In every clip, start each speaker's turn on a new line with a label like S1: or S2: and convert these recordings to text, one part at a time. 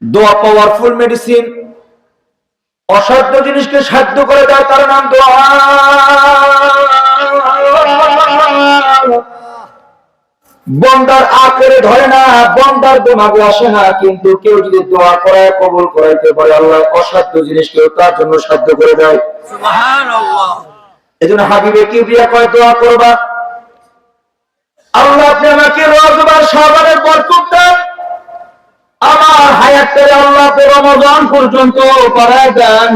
S1: দোয়া powerful medicine. অসাধ্য জিনিসকে সাধ্য করে দেয়, তার নাম দোয়া। বন্দার আখেরে ধরে না, বন্দার দিমাগে আসে না, কিন্তু কেউ যদি দোয়া করায় কবুল করাইতে পারে, আল্লাহ অসাধ্য জিনিসকে তার জন্য সাধ্য করে দেয়। সুবহানাল্লাহ। এজন্য হাবিবে কিবরিয়া কয় দোয়া করবা, আল্লাহ আপনি আমাকে রজব আর শাবানের বরকত দেন, আমার হায়াতের আল্লাহ রমাদান পর্যন্ত বাড়ায় দেন।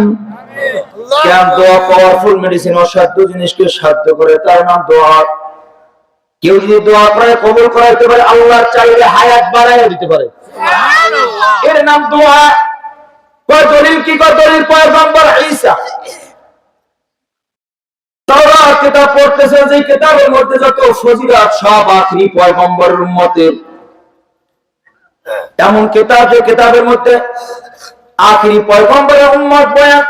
S1: কেন? দোয়া পাওয়ারফুল মেডিসিন। অসাধ্য জিনিসকে সাধ্য করে, তার নাম দোয়া। কেউ যদি দোয়া করে কবুল করাইতে পারে, আল্লাহ চাইলে হায়াত বাড়াইয়া দিতে পারে। এর নাম দোয়া। কয় দলিল কি? কয় দলিল পয়গম্বর ঈসা তাওরাত কিতাব পড়তেছেন, যে কিতাবের মধ্যে যত ফজিলত সব আখরি পয়গম্বরের উম্মতের। এমন কিতাব, যে কিতাবের মধ্যে আখরি পয়গম্বরের উম্মত বয়ান।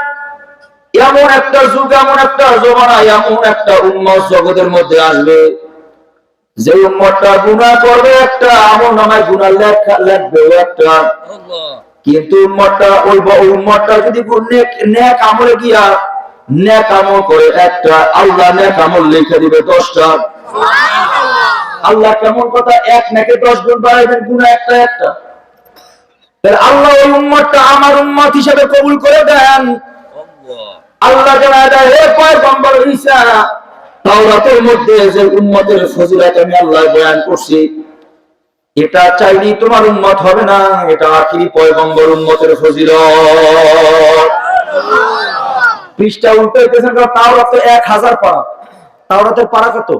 S1: এমন একটা যুগ, এমন একটা জমানা, এমন একটা উম্মত জগতের মধ্যে আসবে, যে উম্মতটা গুনাহ করবে একটা, আমল নামায় গুনাহ লিখবে একটা, কিন্তু উম্মতটা ওই উম্মতটা যদি নেক আমলে গিয়া নেক আমল করে একটা, আল্লাহ নেক আমল লিখে দিবে 10টা। আল্লাহ কেমন কথা, এক নেকে 10 গুণ বাড়াইবেন, গুনাহ একটা একটা। আল্লাহ ওই উম্মতটা আমার উম্মত হিসেবে কবুল করে দেন। আল্লাহ জানায় দেয়, হে পয়গম্বর ঈসা, তাওরাতের মধ্যে যে উম্মতের ফজিলত আমি আল্লাহ বয়ান করছি, এটা চাইলে তোমার উম্মত হবে না, এটা আখিরি পয়গম্বর উম্মতের ফজিলত। পৃষ্ঠা উল্টাইতেছেন, তাওরাতে 1000 পারা। তাওরাতের পারা কত?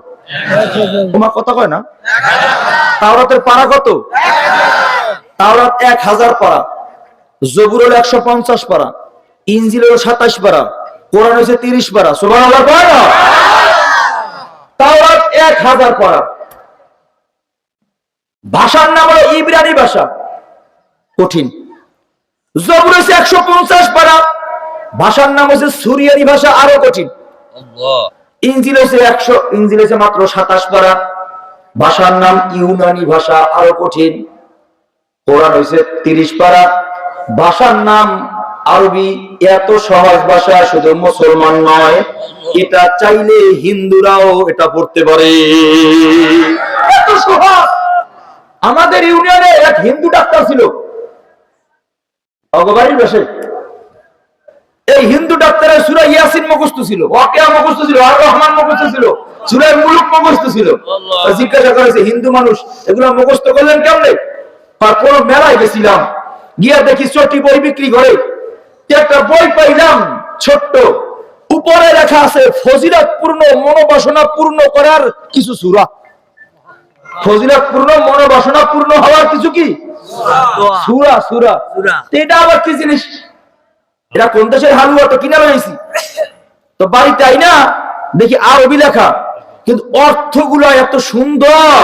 S1: তোমার কথা কয় না? তাওরাতের পারা কত? তাওরাত 1000 পারা, জবুর হলো 150 পারা, ইনজিল হলো 27 পারা, কোরআন হচ্ছে 30 পারা। সুবহানাল্লাহ। তাওরাত 1000 পারা। ভাষার নাম হলো ইব্রানি ভাষা, কঠিন। জবুর হচ্ছে 150 পারা, ভাষার নাম হচ্ছে সুরিয়ানি ভাষা, আরো কঠিন। ইনজিল হচ্ছে মাত্র 27 পারা, ভাষার নাম ইউনানি ভাষা, আরো কঠিন। কোরআন হচ্ছে 30 পারা, ভাষার নাম আরবি। এত সহজ ভাষা শুধু মুসলমান নয়, এটা চাইলে হিন্দুরাও এটা পড়তে পারে। এত সহজ। আমাদের ইউনিয়নে এক হিন্দু ডাক্তার ছিল, অগবাড়ির বসে। এই হিন্দু ডাক্তারের সূরা ইয়াসিন মুখস্থ ছিল, ওয়াকিয়া মুখস্থ ছিল, আর রহমান মুখস্থ ছিল, সূরা মুলুক মুখস্থ ছিল। জিজ্ঞাসা করেছে, হিন্দু মানুষ এগুলো মুখস্থ করলেন কেমনে? কোন মেলায় গেছিলাম, গিয়া দেখি চটি বই বিক্রি করে, একটা বই পাইলাম ছোট্ট, উপরে লেখা আছে ফজিলত পূর্ণ মনোবাসনা পূর্ণ করার কিছু সূরা। ফজিলত পূর্ণ মনোবাসনা পূর্ণ হওয়ার কিছু কি সূরা। সূরা এটা আবার কি জিনিস? এটা কোন দেশের হালুয়া? তো কিনা রয়েছি তো বাড়িতে আই না, দেখি আরবি লেখা, কিন্তু অর্থগুলো এত সুন্দর,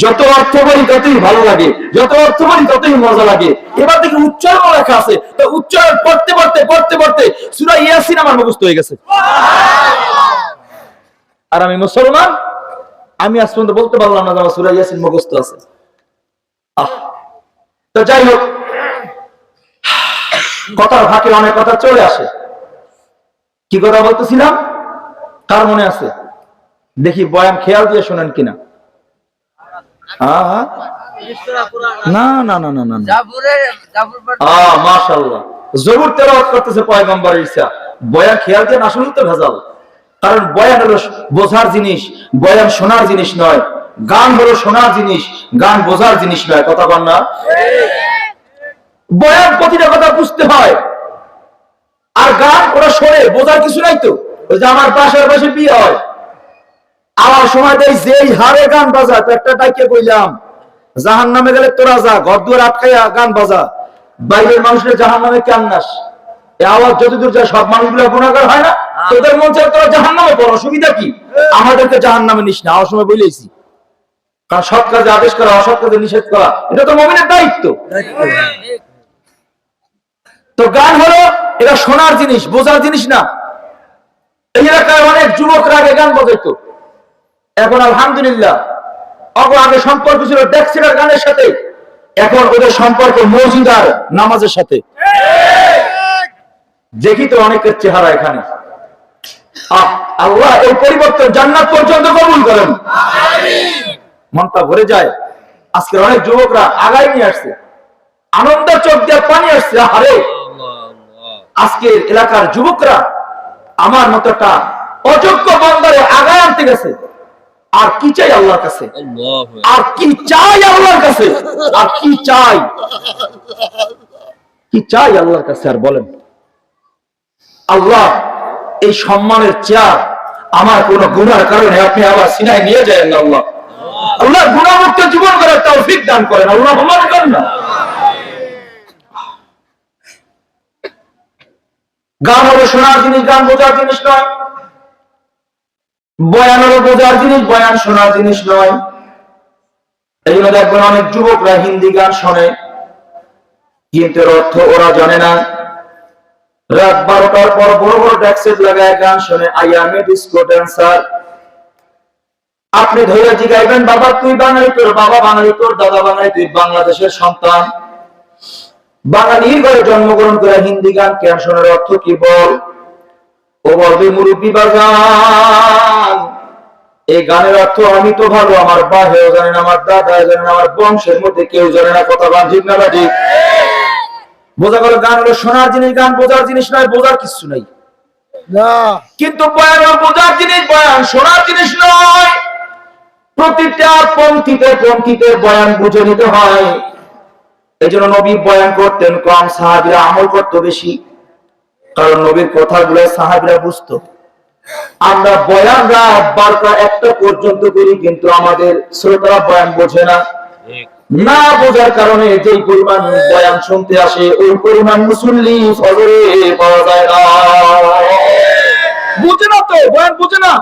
S1: যত অর্থ বলি ততই ভালো লাগে, যত অর্থ বলি ততই মজা লাগে। এবার দেখি উচ্চারণ লেখা আছে, তো উচ্চারণ পড়তে পড়তে পড়তে পড়তে সূরা ইয়াসিন আমার মুখস্থ হয়ে গেছে। আর আমি মুসলমান, আমি আজ পর্যন্ত বলতে পারলাম না যে আমার সূরা ইয়াসিন মুখস্থ আছে। তো যাই হোক, কথার ফাঁকে অনেক কথা চলে আসে। কি কথা বলতেছিলাম, কার মনে আছে? দেখি বয়ান খেয়াল দিয়ে শোনেন কিনা। না না না না না, মাশাআল্লাহ, জবুর তেলাওয়াত করতেছে পয়গম্বর ঈসা। বয়ান খেয়াল দিয়ে না শুনলে তো ভেজাল। কারণ বয়ান হলো বোঝার জিনিস, বয়ান শোনার জিনিস নয়। গান হলো শোনার জিনিস, গান বোঝার জিনিস নয়। কথা বল না? বয়ান প্রতিটা কথা বুঝতে হয়, আর গান ওরা শোনে, বোঝার কিছু নাই। তো ওই যে আমার পাশের পাশে বিয়ে হয়, আমার সময় দেয় যেই হারে গান বাজা, তো একটা ডাইকে কইলাম, জাহান নামে গেলে তোরা যা, ঘর দুয়ার আটকাইয়া গান বাজা, বাইরের মানুষের জাহান নামে কেন নাস? এই আওয়াজ যতদূর যায় সব মানুষগুলো গুনাহগার হয় না? তোদের মন চায় তোরা জাহান নামে পড়ো, অসুবিধা কি? আমাদেরকে জাহান নামে নিস না, আমার সময় বলেছি। কারণ সৎ কাজে আদেশ করা, অসৎ কাজে নিষেধ করা, এটা তো মুমিনের দায়িত্ব। তো গান হলো এটা শোনার জিনিস, বোঝার জিনিস না। এই এলাকায় অনেক যুবকরা আগে গান বাজাইতো, এখন আলহামদুলিল্লাহ, আগে সম্পর্ক ছিল ডেক্সিলার গানের সাথে। এখন ওদের সম্পর্ক মসজিদ আর নামাজের সাথে। দেখি তো অনেকের চেহারা এখানে। আল্লাহ এই পরিবর্তন জান্নাত পর্যন্ত কবুল করেন, মনটা ভরে যায়। আজকে অনেক যুবকরা আগায় নিয়ে আসছে, আনন্দের চোখ দিয়ে পানি আসছে। আরে আজকের এলাকার যুবকরা আমার মতো একটা অযোগ্য বান্দারে আগায় আনতে গেছে। আর কি চাই আল্লাহর কাছে, আর কি চাই আল্লাহর কাছে, আর কি চাই, কি চাই আল্লাহর কাছে? আর বলেন আল্লাহ এই সম্মানের চেয়ার আমার কোন গুনার কারণে আপনি আবার সিনায় নিয়ে যায় না। আল্লাহ আল্লাহ গুনাহমুক্ত জীবন করার তৌফিক দান করেন। আল্লাহ ক্ষমা করেন না। গান হলো শোনার জিনিস, গান বোঝার জিনিস নয়। বয়ান হলো বোঝার জিনিস, বয়ান শোনার জিনিস নয়। এই জন্য দেখবেন অনেক যুবকরা হিন্দি গান শোনে, কিন্তু এর অর্থ ওরা জানে না। রাত 12টার পর বড় বড় ড্যাক্সেট লাগায় গান শোনে, I M A disco dancer. আপনি ধরে জিগাইবেন, বাবা তুই বাঙালি, তোর বাবা বাঙালি, তোর দাদা বাঙালি, তুই বাংলাদেশের সন্তান, বাঙালির ঘরে জন্মগ্রহণ করে হিন্দি গান কেন শোনার অর্থ কি বল? ও বলবে মুরব্বী বাজান, এই গানের অর্থ আমি তো ভালো, আমার বাহেও জানে না, আমার দাদা জানে না, আমার বংশের মধ্যে কেউ জানে না। কথা বান ঠিক না ঠিক? বোঝা গেল গান হলো শোনার জিনিস, গান বোঝার জিনিস নয়। বোঝার কিছু নাই, কিন্তু বয়ান বোঝার জিনিস, বয়ান শোনার জিনিস নয়। প্রতিটা পঙ্ক্তিতে পঙ্ক্তিতে বয়ান বুঝে নিতে হয়। এই জন্য নবী বয়ান করতেন কম, সাহাবীরা আমল করত বেশি, কারণ নবীর কথাগুলো সাহাবীরা বুঝতো। আমরা বয়ান রাত 12টা 1টা পর্যন্ত করি, কিন্তু আমাদের শ্রোতারা বয়ান বোঝে না। না বোঝার কারণে যেই পরিমাণ বয়ান শুনতে আসে, ওই পরিমাণ মুসল্লি ফজরে পাওয়া যায় না। বুঝে না তো, বয়ান বুঝে না।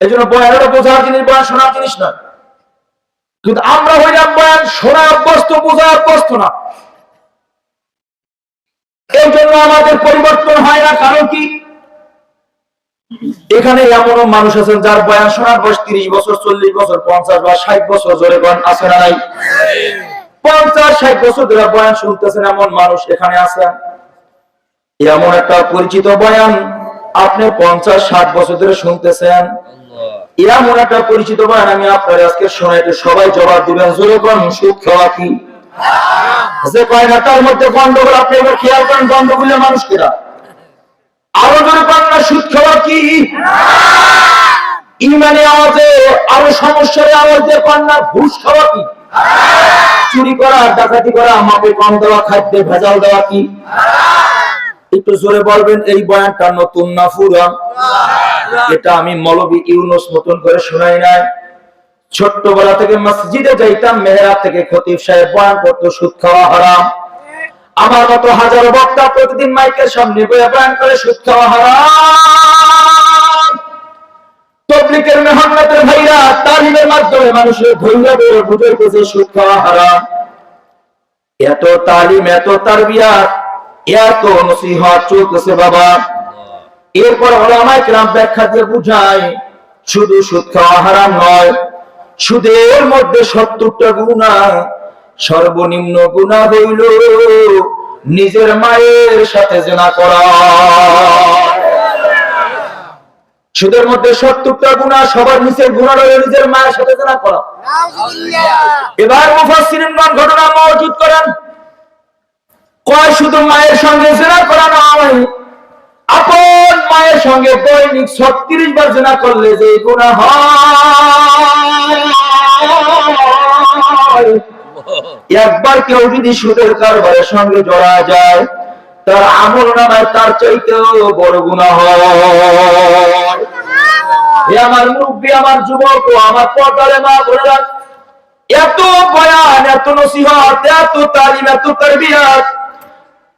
S1: এই জন্য বয়ানটা বোঝার জিনিস, বয়ান শোনার জিনিস নয়। কিন্তু আমরা হইলাম বয়ান শোনা অভ্যস্ত, বোঝা অভ্যস্ত না। এই জন্য আমাদের পরিবর্তন হয় না। কারণ কি? এখানে এমনও মানুষ আছেন যার বয়ান শোনার বয়স 30 বছর, 40 বছর, 50 বা 60 বছর, জোরে বয়ান আছে না নাই? 50-60 বছর ধরে বয়ান শুনতেছেন এমন মানুষ এখানে আছে। এমন একটা পরিচিত বয়ান আপনি 50-60 বছর ধরে শুনতেছেন, এমন একটা পরিচিত বয়ান আমি আপনার আজকে শোনাইতে, সবাই জবাব দিবেন, জোরে বয়ান সুদ খাওয়া কি? যে কয় না তার মধ্যে গন্ডগোল। আপনি এবার খেয়াল করেন, গন্ডগোলের মানুষ কিনা? আরো জোরে বলেন না, সুদ খাওয়া কি? ইমানে আওয়াজে আরো সমস্যার আওয়াজে কন্যা, ঘুষ খাওয়া কি? চুরি করা, ডাকাতি করা, মাপে কম দেওয়া, খাদ্যে ভেজাল দেওয়া কি? একটু জোরে বলবেন। এই বয়ানটা নতুন না পুরান? এটা আমি মৌলভী ইউনূস নতুন করে শোনাই নাই। ছোট্টবেলা থেকে মসজিদে যাইতাম, মেহরাব থেকে খতিব সাহেব বয়ান করতো সুদ খাওয়া হারাম। আমার মতো হাজারো বক্তা প্রতিদিন মাইকের সামনে বয়ান করে সুদ খাওয়া হারাম। তাবলীগের মেহনতের ভাইরা তালিমের মাধ্যমে মানুষের ধৈর্য ধরে বুঝাইতেছে সুদ খাওয়া হারাম। এত তালিম, এত তারবিয়াত, এত নসিহত চলতেছে বাবা। এরপর উলামায়ে কেরাম ব্যাখ্যা দিয়ে বুঝায়, শুধু সুদ খাওয়া হারাম নয়, সুদের মধ্যে 70টা গুনাহ। সর্বনিম্ন গুনাহ হইল নিজের মায়ের সাথে জিনা করা। সুদের মধ্যে 70টা গুনাহ, সবার নিচের গুনাহ হলো নিজের মায়ের সাথে জিনা করা। এবার মুফাসসিরিনগণ ঘটনা মওজুদ করেন, কয় শুধু মায়ের সঙ্গে জিনা করা নয়, আপন মায়ের সঙ্গে দৈনিক 36 বার জিনা করলে যে গুনাহ হয়, একবার কেউ যদি সুদের কারবারের সঙ্গে জড়া যায়, তার আমলনামায় তার চাইতেও বড় গুনাহ হয়। হে আমার মুরব্বী, আমার যুবক ও আমার পর্দারে মা বোনেরা, এত বয়ান, এত নসিহত, এত তালিম, এত তারবিয়াত,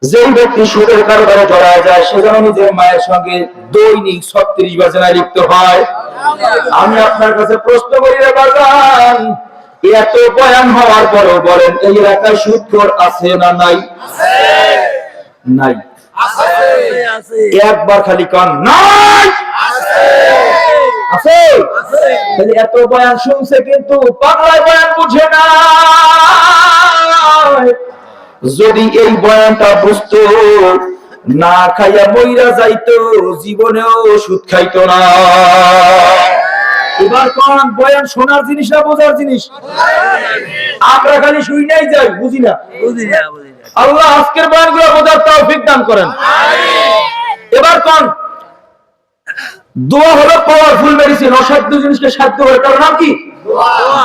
S1: যেই ব্যক্তি সুদের কারবারে জড়া যায় সে যেন নিজের মায়ের সঙ্গে দৈনিক 36 বার জিনায় লিপ্ত হয়। আমি আপনার কাছে প্রশ্ন করি রে বাজান, এত বয়ান হওয়ার পরও বলেন এই এলাকায় সুদখোর আছে না নাই? নাই। একবার খালি কান নাই। আছে? তাহলে এত বয়ান শুনছে কিন্তু পাগলায় বয়ান বুঝে না। যদি এই বয়ানটা বুঝতো, না খাইয়া মইরা যাইতো, জীবনেও সুদ খাইতো না। এবার কোন বয়ান শোনার জিনিস না বোঝার জিনিস? আমরা খালি শুই নাই যাই, বুঝি না। আল্লাহ আজকের বয়ানগুলো বোঝার তৌফিক দান করেন। এবার কোন দোয়া হলো পাওয়ারফুল মেডিসিন, অসাধ্য জিনিসকে সাধ্য করে। তার নাম কি?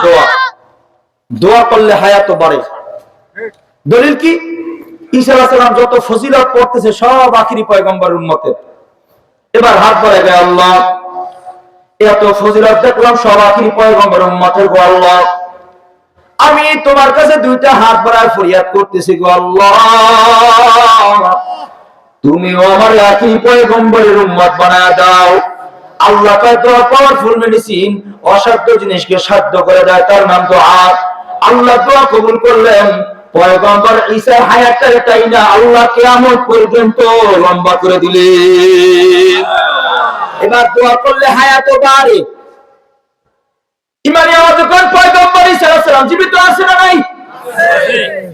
S1: দোয়া। দোয়া করলে হায়াত বাড়ে। দলিল কি? ঈসা আলাইহিস সালাম যত ফজিলত পড়তেছে সব আখিরি পয়গম্বর উম্মতের। এবার হাত বাড়ায় গো আল্লাহ, এত ফজিলত দেখলাম সব আখিরি পয়গম্বর উম্মতের। গো আল্লাহ, আমি তোমার কাছে দুইটা হাত বাড়ায় ফরিয়াদ করতেছি গো আল্লাহ, তুমিও আমার আখিরি পয়গম্বরের উম্মত বানায় দাও। আল্লাহ কয় দোয়া পাওয়ারফুল মেডিসিন, অসাধ্য জিনিসকে সাধ্য করে দেয়, তার নাম দোয়া। আল্লাহ দোয়া কবুল করলেন। পয়গম্বর ঈসার হায়াতটা তাই না, আল্লাহ কিয়ামত পর্যন্ত লম্বা করে দিলেন। এবার দোয়া করলে হায়াত বাড়ে। ইমানি আওয়াজ কোন? পয়গম্বর ঈসা আলাইহিস সালাম জীবিত আছে না নাই?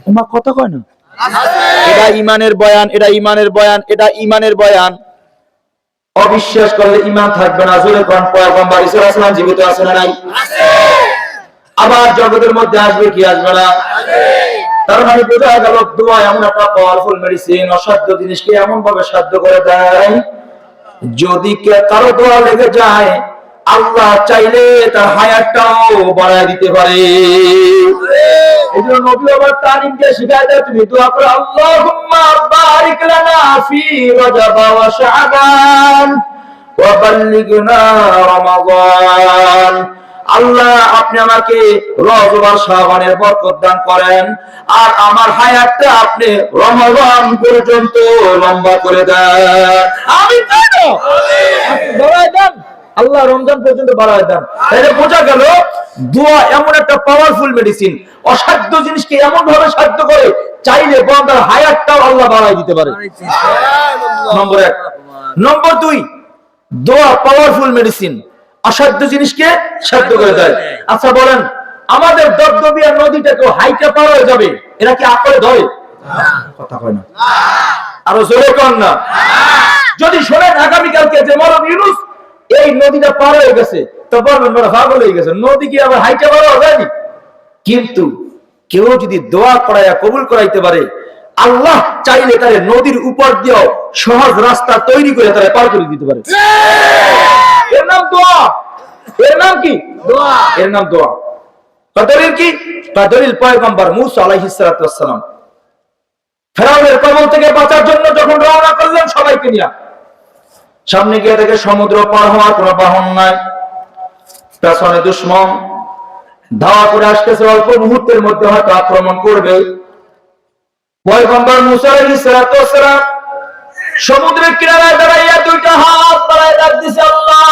S1: ওমা কথা কয় না। এটা ইমানের বয়ান, এটা ইমানের বয়ান, এটা ইমানের বয়ান। অবিশ্বাস করলে ইমান থাকবে না। জোরে কোন পয়গম্বর ঈসা আলাইহিস সালাম জীবিত আছে না নাই? আছে। আবার জগতের মধ্যে আসবে কি আসবে না? তার মানে বোঝা গেল দোয়া এমন একটা পাওয়ারফুল মেডিসিন, অসাধ্য জিনিসকে এমন ভাবে সাধ্য করে দেয়। যদি কারো দোয়া লেগে যায়, আল্লাহ চাইলে তার হায়াতটাও বাড়ায় দিতে পারে। এজন্য নবী আবার তালিম দিয়ে শিখায় দেয়, তুমি দোয়া করো আল্লাহুম্মা বারিক লানা ফি রজব ওয়া শাবান ওয়া বাল্লিগনা রমাদান। আল্লাহ আপনি আমাকে রজব আর শাবানের বরকত দান করেন, আর আমার হায়াতটা আপনি রমাদান পর্যন্ত লম্বা করে দেন। আমিন। বাড়ায় দেন, আল্লাহ রমজান পর্যন্ত বাড়ায় দেন। তাহলে বোঝা গেল দোয়া এমন একটা পাওয়ারফুল মেডিসিন, অসাধ্য জিনিসকে এমন ভাবে সাধ্য করে, চাইলে বান্দার হায়াতটাও আল্লাহ বাড়ায় দিতে পারে। নম্বর 1। নম্বর 2, দোয়া পাওয়ারফুল মেডিসিন, অসাধ্য জিনিসকে সাধ্য করে দেয়। আচ্ছা বলেন, আমাদের দবদবিয়া নদীটাকে হাইটা পার হয়ে যাবে, এরা কি আকলে ধরে? কথা কয় না। আরো জোরে কর না। যদি শোনেন আগামীকালকে যে মরম ইউনুস এই নদীটা পার হয়ে গেছে, তো বলবেন বড় পাগল হয়ে গেছে, নদী কি আবার হাইটা পার হয়ে যায়নি? কিন্তু কেউ যদি দোয়া করাইয়া কবুল করাইতে পারে, আল্লাহ চাইলে তারে নদীর উপর দিয়েও সহজ রাস্তা তৈরি করে তারে পার করে দিতে পারে। এর নাম দোয়া। এর নাম কি? দোয়া। এর নাম দোয়া। দলিল কি? দলিল পয়গম্বর মূসা আলাইহিস সালাতু ওয়াস সালাম ফেরাউনের কবল থেকে বাঁচার জন্য যখন রওনা করলেন সবাইকে নিয়ে, সামনে গিয়ে দেখে সমুদ্র পার হওয়ার কোনো বাহন নাই, পেছনে দুশমন ধাওয়া করে আসতেছে, অল্প মুহূর্তের মধ্যে হয়তো আক্রমণ করবে। পয়গম্বর মূসা আলাইহিস সালাতু ওয়াস সালাম সমুদ্রের কিনারায় দাঁড়াইয়া দুইটা হাত বাড়ায় ডাক দিছে, আল্লাহ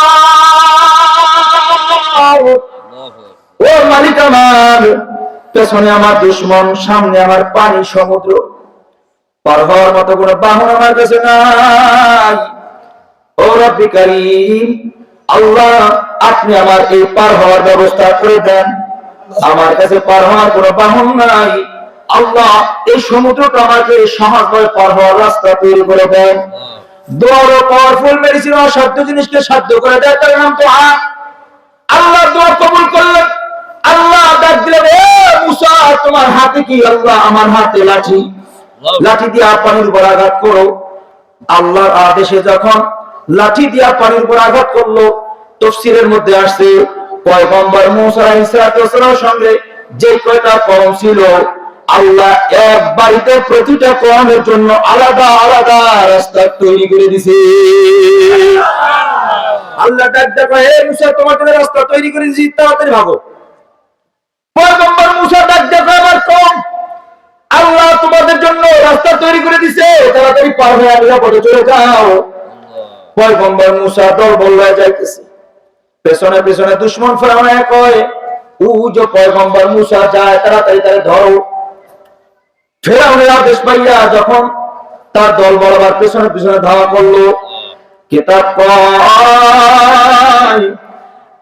S1: ও মালিক আমার, পেছনে আমার দুশমন, সামনে আমার পানি সমুদ্র, পার হওয়ার মতো কোনো বাহন আমার কাছে নাই। ও রব্বি কারীম, আল্লাহ আপনি আমার এই পার হওয়ার ব্যবস্থা করে দেন। আমার কাছে পার হওয়ার কোনো বাহন নাই, আল্লাহ এই সমুদ্রটা আমাকে সহজভাবে পার হওয়ার রাস্তা তৈরি করে দেন। দোয়ারও পাওয়ারফুল মেডিসিন, অসাধ্য জিনিসকে সাধ্য করে দেয়, তার নাম দোয়া। আল্লাহ দোয়া কবুল করলেন। আল্লাহ ডাক দিলেন, এ মূসা তোমার হাতে কি? আল্লাহ আমার হাতে লাঠি, লাঠি দিয়ে পানির উপর আঘাত করো। আল্লাহর আদেশে যখন লাঠি দিয়ে পানির উপর আঘাত করলো, তাফসীরের মধ্যে আসছে পয়গম্বর মূসা আলাইহিস সালামের সঙ্গে যে কয়টা কওম ছিল, আল্লাহ এক বাড়িতে প্রতিটা কওমের জন্য আলাদা আলাদা রাস্তা তৈরি করে দিয়েছে। আল্লাহ ডাক দেখো, হে মূসা তোমার জন্য রাস্তা তৈরি করে দিয়েছি, তাড়াতাড়ি ভাগো। পয়গম্বর মূসা ডাক দেখো, আমার কওম, আল্লাহ তোমাদের জন্য রাস্তা তৈরি করে দিয়েছে, তাড়াতাড়ি পার হয়ে নিরাপদে চলে যাও। পয়গম্বর মূসা দলবল হয়ে যাইতেছে, পেছনে পেছনে দুশমন ফেরাউন কয়, ও যে পয়গম্বর মূসা যায়, তাড়াতাড়ি তারে ধরো। ফেরাউনের আদেশ পাইয়া যখন তার দল বরাবর পেছনে পেছনে ধাওয়া করলো, কিতাব কয়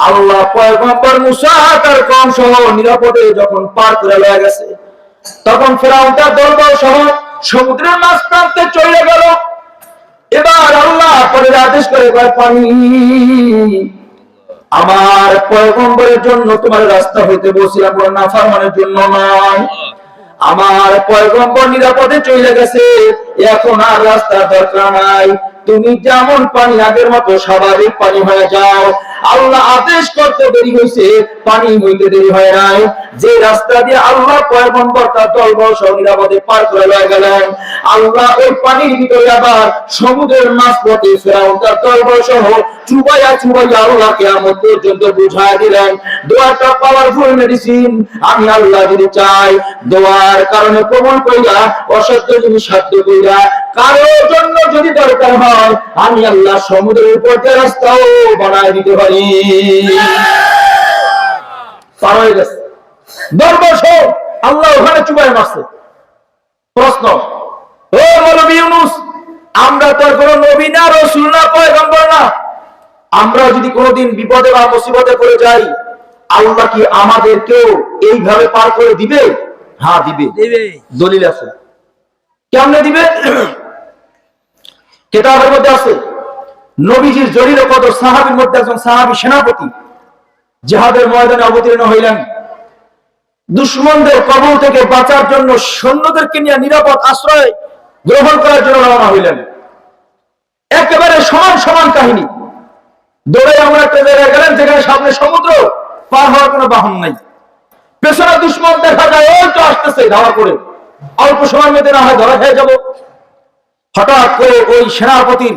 S1: আল্লাহ পয়গম্বর মুসা তার কওম সহ নিরাপদে যখন পার করে লয়ে গেছে, তখন ফেরাউন তার দলবল সহ সমুদ্রের মাঝ প্রান্তে চলে গেল। এবার আল্লাহ পরে আদেশ করে পানি আমার পয়গম্বরের জন্য তোমার রাস্তা হইতে বলছিলাম, নাফরমানের জন্য নয়। আমার পয়গম্বর নিরাপদে চলে গেছে, এখন আর রাস্তার দরকার নাই, তুমি যেমন পানি আগের মতো স্বাভাবিক পানি হয়ে যাও। আল্লাহ আদেশ করতে দেরি হয়েছে, পানি হইতে দেরি হয় নাই। যে রাস্তা দিয়ে আল্লাহ পয়গম্বর তার দলবল সহ নিরাপদে পার করে লয়ে গেলেন, আল্লাহ ওই পানির ভিতরে আবার সমুদ্রের মাঝপথে ফেরাউন তার দলবল সহ চুবাইয়া চুবাইয়া আল্লাহ কিয়ামত পর্যন্ত বুঝায় দিলেন। দোয়াটা পাওয়ারফুল মেডিসিন। আমি আল্লাহ যদি চাই, দোয়ার কারণে প্রমাণ কইরা অসাধ্য জিনিস সাধ্য কইরা কারোর জন্য যদি দরকার হয়, আমি আল্লাহ সমুদ্রের উপর দিয়ে রাস্তাও বানায় দিতে পারি। পার হয়ে গেছে দরবার সহ আল্লাহ ওখানে চুবাই মারছে। প্রশ্ন, ও মৌলভী ইউনূস, আমরা তো কোনো নবী না, রাসূল না, পয়গম্বর না, আমরা যদি কোনোদিন বিপদে বা মুসিবতে পড়ে যাই, আল্লাহ কি আমাদেরকেও এইভাবে পার করে দিবে? হ্যাঁ দিবে। দলিল আছে। কেমনে দিবে? কিতাবের মধ্যে আছে, নবীজির জলিল কদর সাহাবীর মধ্যে একজন সাহাবী সেনাপতি জিহাদের ময়দানে অবতীর্ণ হইলেন। দুশমনদের কবল থেকে বাঁচার জন্য সৈন্যদেরকে নিয়ে নিরাপদ আশ্রয় গ্রহণ করার জন্য রওনা হইলেন। একেবারে সমান সমান কাহিনী। দৌড়ে এমন একটা জায়গায় গেলেন যেখানে সামনে সমুদ্র, পার হওয়ার কোনো বাহন নাই। পেছনে দুশমন দেখা যায়, ওই তো আসতেছে ধাওয়া করে, অল্প সময়ের মধ্যে না হয় ধরা খেয়ে যাব। হঠাৎ করে ওই সেনাপতির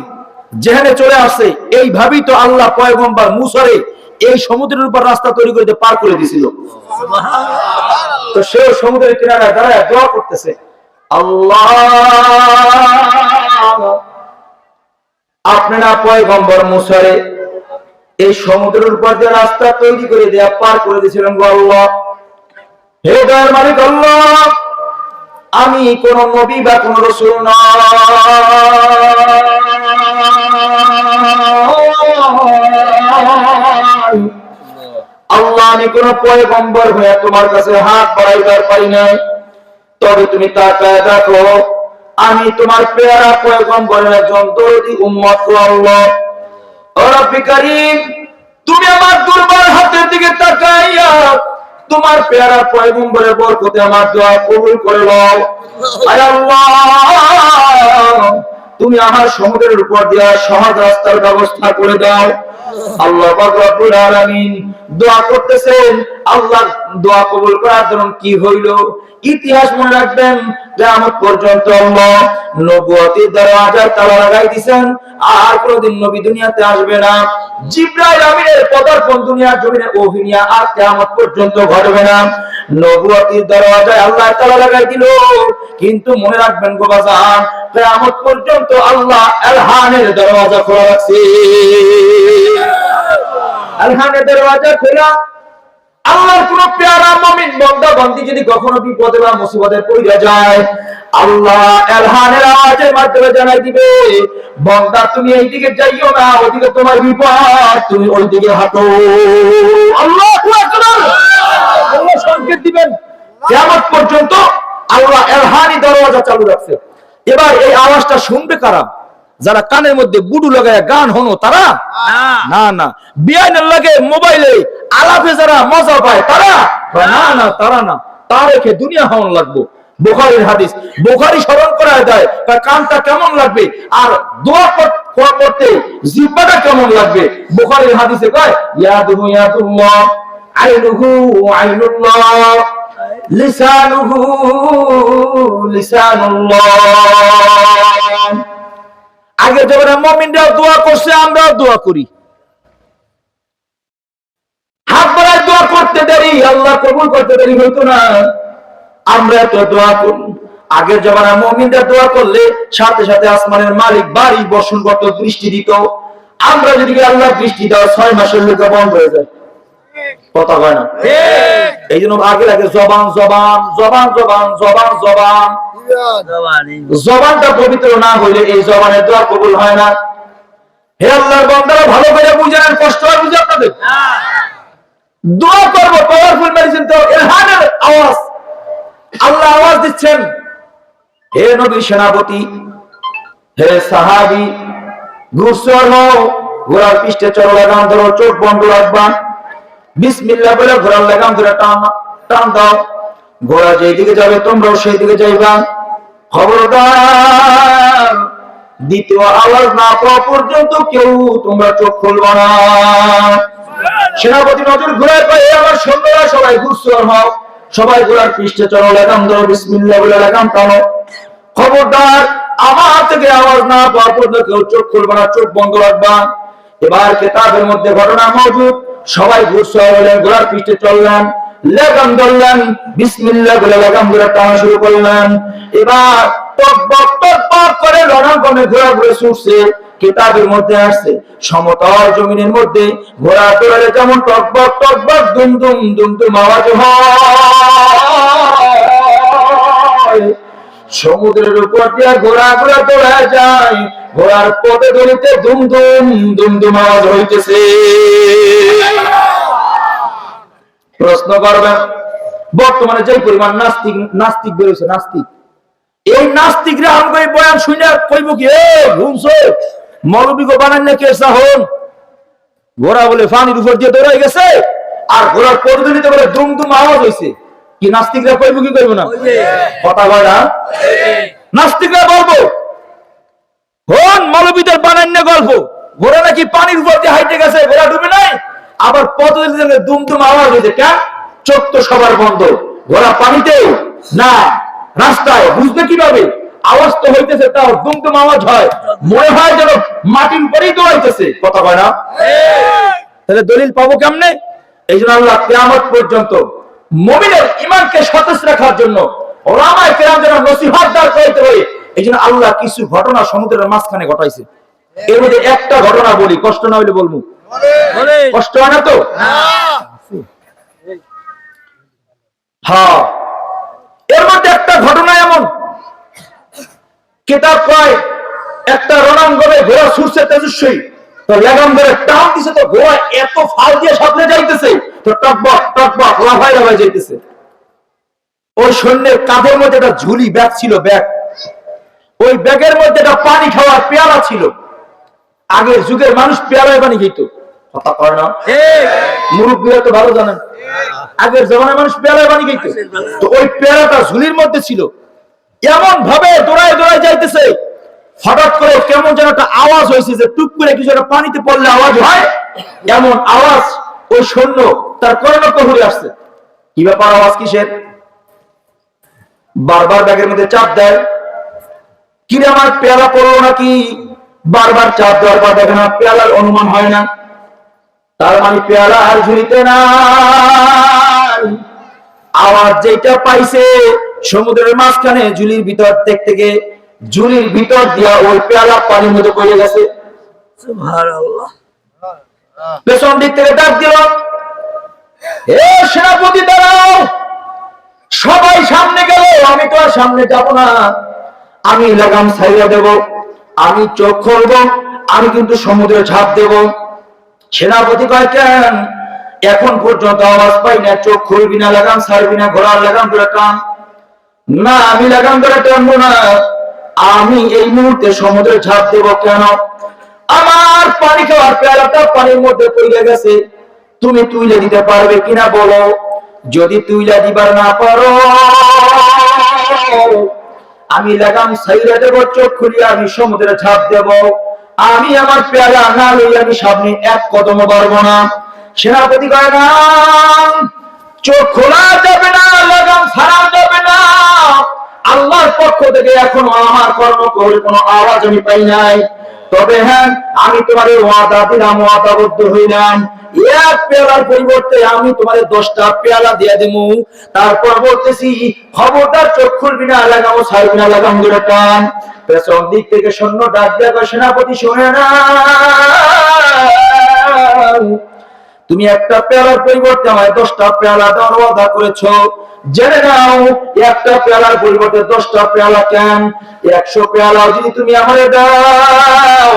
S1: যেখানে চলে আসছে, এইভাবেই তো আল্লাহ পয়গম্বর মুসারে এই সমুদ্রের উপর রাস্তা তৈরি করে পার করে দিয়েছিল। তো সেও সমুদ্রের কিনারায় দাঁড়ায় দোয়া করতেছে, আল্লাহ আপনারা পয়গম্বর মুসারে এই সমুদ্রের উপর দিয়ে রাস্তা তৈরি করে দেয়া পার করে দিয়েছিলেন গো আল্লাহ। হে দয়ার মালিক আল্লাহ, আমি কোন নবী বা কোন রাসূল না, আল্লাহ আমি কোন পয়গম্বর হয়ে তোমার কাছে হাত বাড়াইবার পারি না, তবে তুমি তাকায় দেখো আমি তোমার পেয়ারা পয়গম্বরের একজন দরদি উম্মত গো আল্লাহ। ও রব্বি কারীম, তুমি আমার দুর্বল হাতের দিকে তাকাইয়া তোমার পেয়ারা পয়গম্বরের বরকতে আমার দোয়া কবুল করে নাও। আয় আল্লাহ, তুমি আমার সমুদ্রের উপর দিয়া সহজ রাস্তার ব্যবস্থা করে দাও। আল্লাহ পাক রব্বুল আলামিন দোয়া করতেছেন। আল্লাহ দোয়া কবুল করার জন্য কি হইল ইতিহাস মনে রাখবেন, কিয়ামত পর্যন্ত আল্লাহ নবুয়তের দরওয়াজায় তালা লাগাই দিবেন, আর কোনদিন নবী দুনিয়াতে আসবে না। জিবরাইল আমিনের পদার্পণ দুনিয়ার জমিনে ওহিনিয়া আর কিয়ামত পর্যন্ত ঘটবে না। নবুয়তের দরওয়াজায় আল্লাহ তালা লাগাই দিল, কিন্তু মনে রাখবেন গো বাজান, কিয়ামত পর্যন্ত আল্লাহ এলহানের দরওয়াজা খোলা রাখছে। এলহানের দরওয়াজা খোলা। আল্লাহর কোন পেয়ারা মুমিন বান্দা বান্দি যদি কখনো বিপদে বা মুসিবতে পড়ে যায়, আল্লাহ এলহানের আওয়াজের মাধ্যমে জানাই দিবে, বান্দা তুমি এইদিকে যাইও না, ওইদিকে তোমার বিপদ, তুমি ওইদিকে হাঁটো। আল্লাহু আকবার। আল্লাহ সংকেত দিবেন। কিয়ামত পর্যন্ত আল্লাহ এলহানি দরওয়াজা চালু রাখছে। এবার এই আওয়াজটা শুনবে কারা? যারা কানের মধ্যে গুডু লাগায় গান হনো তারা না, না বিয়ানের লাগে মোবাইলে আলাপে যারা মজা পায় তারা না, না তারা না, তার রেখে দুনিয়া হওয়ান লাগবো। বুখারীর হাদিস, বুখারী স্মরণ করায় দেয় তার কানটা কেমন লাগবে আর দোয়া করতে জিহ্বাটা কেমন লাগবে। বুখারীর হাদিসে কয় ইয়াদুহু ইয়াদুল্লাহ, আইনুহু আইনুল্লাহ, লিসানুহু লিসানুল্লাহ। আগে যখন মুমিনরাও দোয়া করছে, আমরাও দোয়া করি, হাত বাড়ায় দোয়া করতে দেরি, আল্লাহ কবুল করতে দেরি হইতো না। আমরা তো দোয়া করি, আগের জমানা মুমিনরা দোয়া করলে সাথে সাথে আসমানের মালিক বাড়ি বর্ষণ করত, দৃষ্টি দিত। আমরা যদি আল্লাহ দৃষ্টি দাও 6 মাসের লোকে বন্ধ হয়ে যায়, কথা হয় না। এই জন্য আগে আগে জবান জবান জবান জবান জবান জবান, জবানটা পবিত্র না হইলে এই জবানের দোয়া কবুল হয় না। হে আল্লাহর বান্দারা ভালো করে বুঝেন, কষ্ট হয় বুঝে আপনাদের। দোয়া করবো, পাওয়ারফুল মেডিসিন তো ইলহামের আওয়াজ। আল্লাহ আওয়াজ দিচ্ছেন, হে নবী সেনাপতি, হে সাহাবী, ঘুরসর হও, ঘোড়ার পৃষ্ঠে চড়ো, লাগাম ধরো, চোখ বন্ধ রাখবা, বিসমিল্লাহ বলে ঘোড়ার লাগাম ধরে টান দাও। ঘোড়া যেই দিকে যাবে তোমরাও সেই দিকে যাইবা। খবরদার দ্বিতীয় আওয়াজ না পাওয়া পর্যন্ত কেউ তোমরা চোখ খুলবা না। সেনাপতি নজর ঘোরায় পায়, আমার সৈন্যরা সবাই ঘুরসর হও, সবাই ঘোড়ার পৃষ্ঠে চড়ো, লাগাম ধরো, বিসমিল্লাহ বলে লাগাম টানো। খবরদার আমার থেকে আওয়াজ না পাওয়া পর্যন্ত কেউ চোখ খুলবা না, চোখ বন্ধ রাখবা। এবার কিতাবের মধ্যে ঘটনা মওজুদ, সবাই ঘুরসর হলেন, ঘোড়ার পৃষ্ঠে চললেন, লাগাম ধরলেন, বিসমিল্লাহ বলে লাগাম ধরে টানা শুরু করলেন। এবার টকবক টকবক করে রণাঙ্গনে ঘোড়া ঘুরে ছুটছে। কিতাবের মধ্যে আসছে, সমতল জমিনের মধ্যে ঘোড়া দৌড়ালে যেমন টকবক টকবক দুমদুম দুমদুম আওয়াজ হয়, সমুদ্রের উপর দিয়ে ঘোড়া ঘোড়া দৌড়া যায়, ঘোড়ার পদে দলিতে দুমদুম দুমদুম আওয়াজ হইতেছে। প্রশ্ন করবেন, বর্তমানে যে পরিমাণ নাস্তিক বেরোছে, নাস্তিক, এই নাস্তিকরা আমাকে এই বয়ান শুনে কইব কি, ঘুমছো মৌলবী বানান না কে সাহন, ঘোড়া বলে পানির উপর দিয়ে দৌড়াই গেছে আর ঘোড়ার পদদলিতে বলে দুমদুম আওয়াজ হইছে। কি নাস্তিকরা কইব কি কইব না? কথা বলে না নাস্তিকরা বলবো, হন মৌলবীদের বানান না গল্প, ঘোড়া নাকি পানির উপর দিয়ে হাইটে গেছে, ঘোড়া ডুবে নাই, আবার পদদলিতে দুমদুম আওয়াজ হইছে। কেন? চোখ তো সবার বন্ধ, ঘোড়া পানিতে না রাস্তায়, বুঝবে কিভাবে? আওয়াজ তো হইতেছে, তাও দুমদুম আওয়াজ হয়, মনে হয় যেন মাটির উপরেই দৌড়াইতেছে। কথা কয় না? তাহলে দলিল পাবো কেমনে? এই জন্য আল্লাহ কিয়ামত পর্যন্ত মুমিনের ঈমানকে সতেজ রাখার জন্য উলামায়ে কেরাম যেন নসিহত দান করতে পারে, এই জন্য আল্লাহ কিছু ঘটনা সমুদ্রের মাঝখানে ঘটাইছে। এর মধ্যে একটা ঘটনা বলি, কষ্ট না হইলে বলবো। কষ্ট হয় না তো? হ্যাঁ, এর মধ্যে একটা ঘটনা এমন, কিতাব কয় একটা রণাঙ্গনে ঘোড়া ছুটছে তেজস্বী, তো লাগাম ধরে টান দিছে, তো ঘোড়া এত ফাল দিয়ে সামনে যাইতেছে, তো টকবক টকবক লাফাই লাফাই যাইতেছে। ওই সৈন্যের কাঁধের মধ্যে একটা ঝুলি ব্যাগ ছিল, ব্যাগ, ওই ব্যাগের মধ্যে একটা পানি খাওয়ার পেয়ালা ছিল। আগের যুগের মানুষ পেয়ালায় পানি খেত। কথা কয় না? মুরব্বীরা তো ভালো জানেন, আগের জমানার মানুষ পেয়ালায় পানি খেত। তো ওই পেয়ালাটা ঝুলির মধ্যে ছিল, এমন ভাবে দৌড়ায় দৌড়ায় যাইতেছে, হঠাৎ করে কেমন যেন একটা আওয়াজ হয়েছে, যে টুক করে কিছু একটা পানিতে পড়লে আওয়াজ হয়, এমন আওয়াজ ওই সৈন্য তার কর্ণকুহরে আসছে। কি ব্যাপার, আওয়াজ কিসের? বারবার ব্যাগের মধ্যে চাপ দেয়, কিরে আমার পেয়ালা পড়লো নাকি? বারবার চাপ দেওয়ার পর দেখে না পেয়ালার অনুমান হয় না, তার মানে পেয়ালা আর ঝুলিতে নাই। আওয়াজ যেটা পাইছে সমুদ্রের মাঝখানে ঝুলির ভিতর থেকে, ঝুলির ভিতর দিয়া ওই পেয়ালা পানির মধ্যে পড়ে গেছে। সুবহানাল্লাহ। পেছন দিক থেকে ডাক দিল, হে সেনাপতি দাঁড়াও। সবাই সামনে গেল, আমি তো আর সামনে যাব না, আমি লাগাম ছাইড়া দেব, আমি চোখ খুলব, আমি কিন্তু সমুদ্রে ঝাঁপ দেব। সেনাপতি কয়, কেন? এখন পর্যন্ত আওয়াজ পাই না, চোখ খুলবি না, লাগাম ছাড়বি না, ঘোড়ার লাগাম ধরে টান। না, আমি লাগাম ধরে টানবো না, আমি এই মুহূর্তে সমুদ্রে ঝাঁপ দেব। কেন? আমার পানি খাওয়ার পেয়ালাটা পানির মধ্যে পড়ে গেছে, তুমি তুইলে দিতে পারবে কিনা বলো? যদি তুইলা দিবার না পারো, আমি লাগাম ছাইড়া দেব, চোখ খুলিয়ে আমি সমুদ্রে ঝাঁপ দেব। আমি আমার পেয়ালা না লইলে আমি সামনে এক কদম বাড়বো না। সেনাপতি কয়, না, চোখ খোলা যাবে না, লাগাম ছাড়া যাবে না। আল্লাহর পক্ষ থেকে এখনো আমার কর্ণকুহরে কোনো আওয়াজ আমি পাই নাই, তবে হ্যাঁ, আমি তোমার ওয়াদা দিলাম, ওয়াদাবদ্ধ হইলাম, এক পেয়ালার পরিবর্তে আমি তোমার 10টা পেয়ালা দিয়ে দেবো। তারপর বলতেছি, খবরদার চোখ খুলবি না, লাগামও ছাড়বি না, লাগাম ধরে টান। পেছন দিক থেকে সৈন্য ডাক দিয়া কয়, সেনাপতি শোনে না, তুমি একটা পেয়ালার পরিবর্তে আমায় 10টা পেয়ালা দেওয়ার ওয়াদা করেছো, জেনে নাও একটা পেয়ালার পরিবর্তে 10টা পেয়ালা কেন? 100 পেয়ালা যদি তুমি আমারে দাও,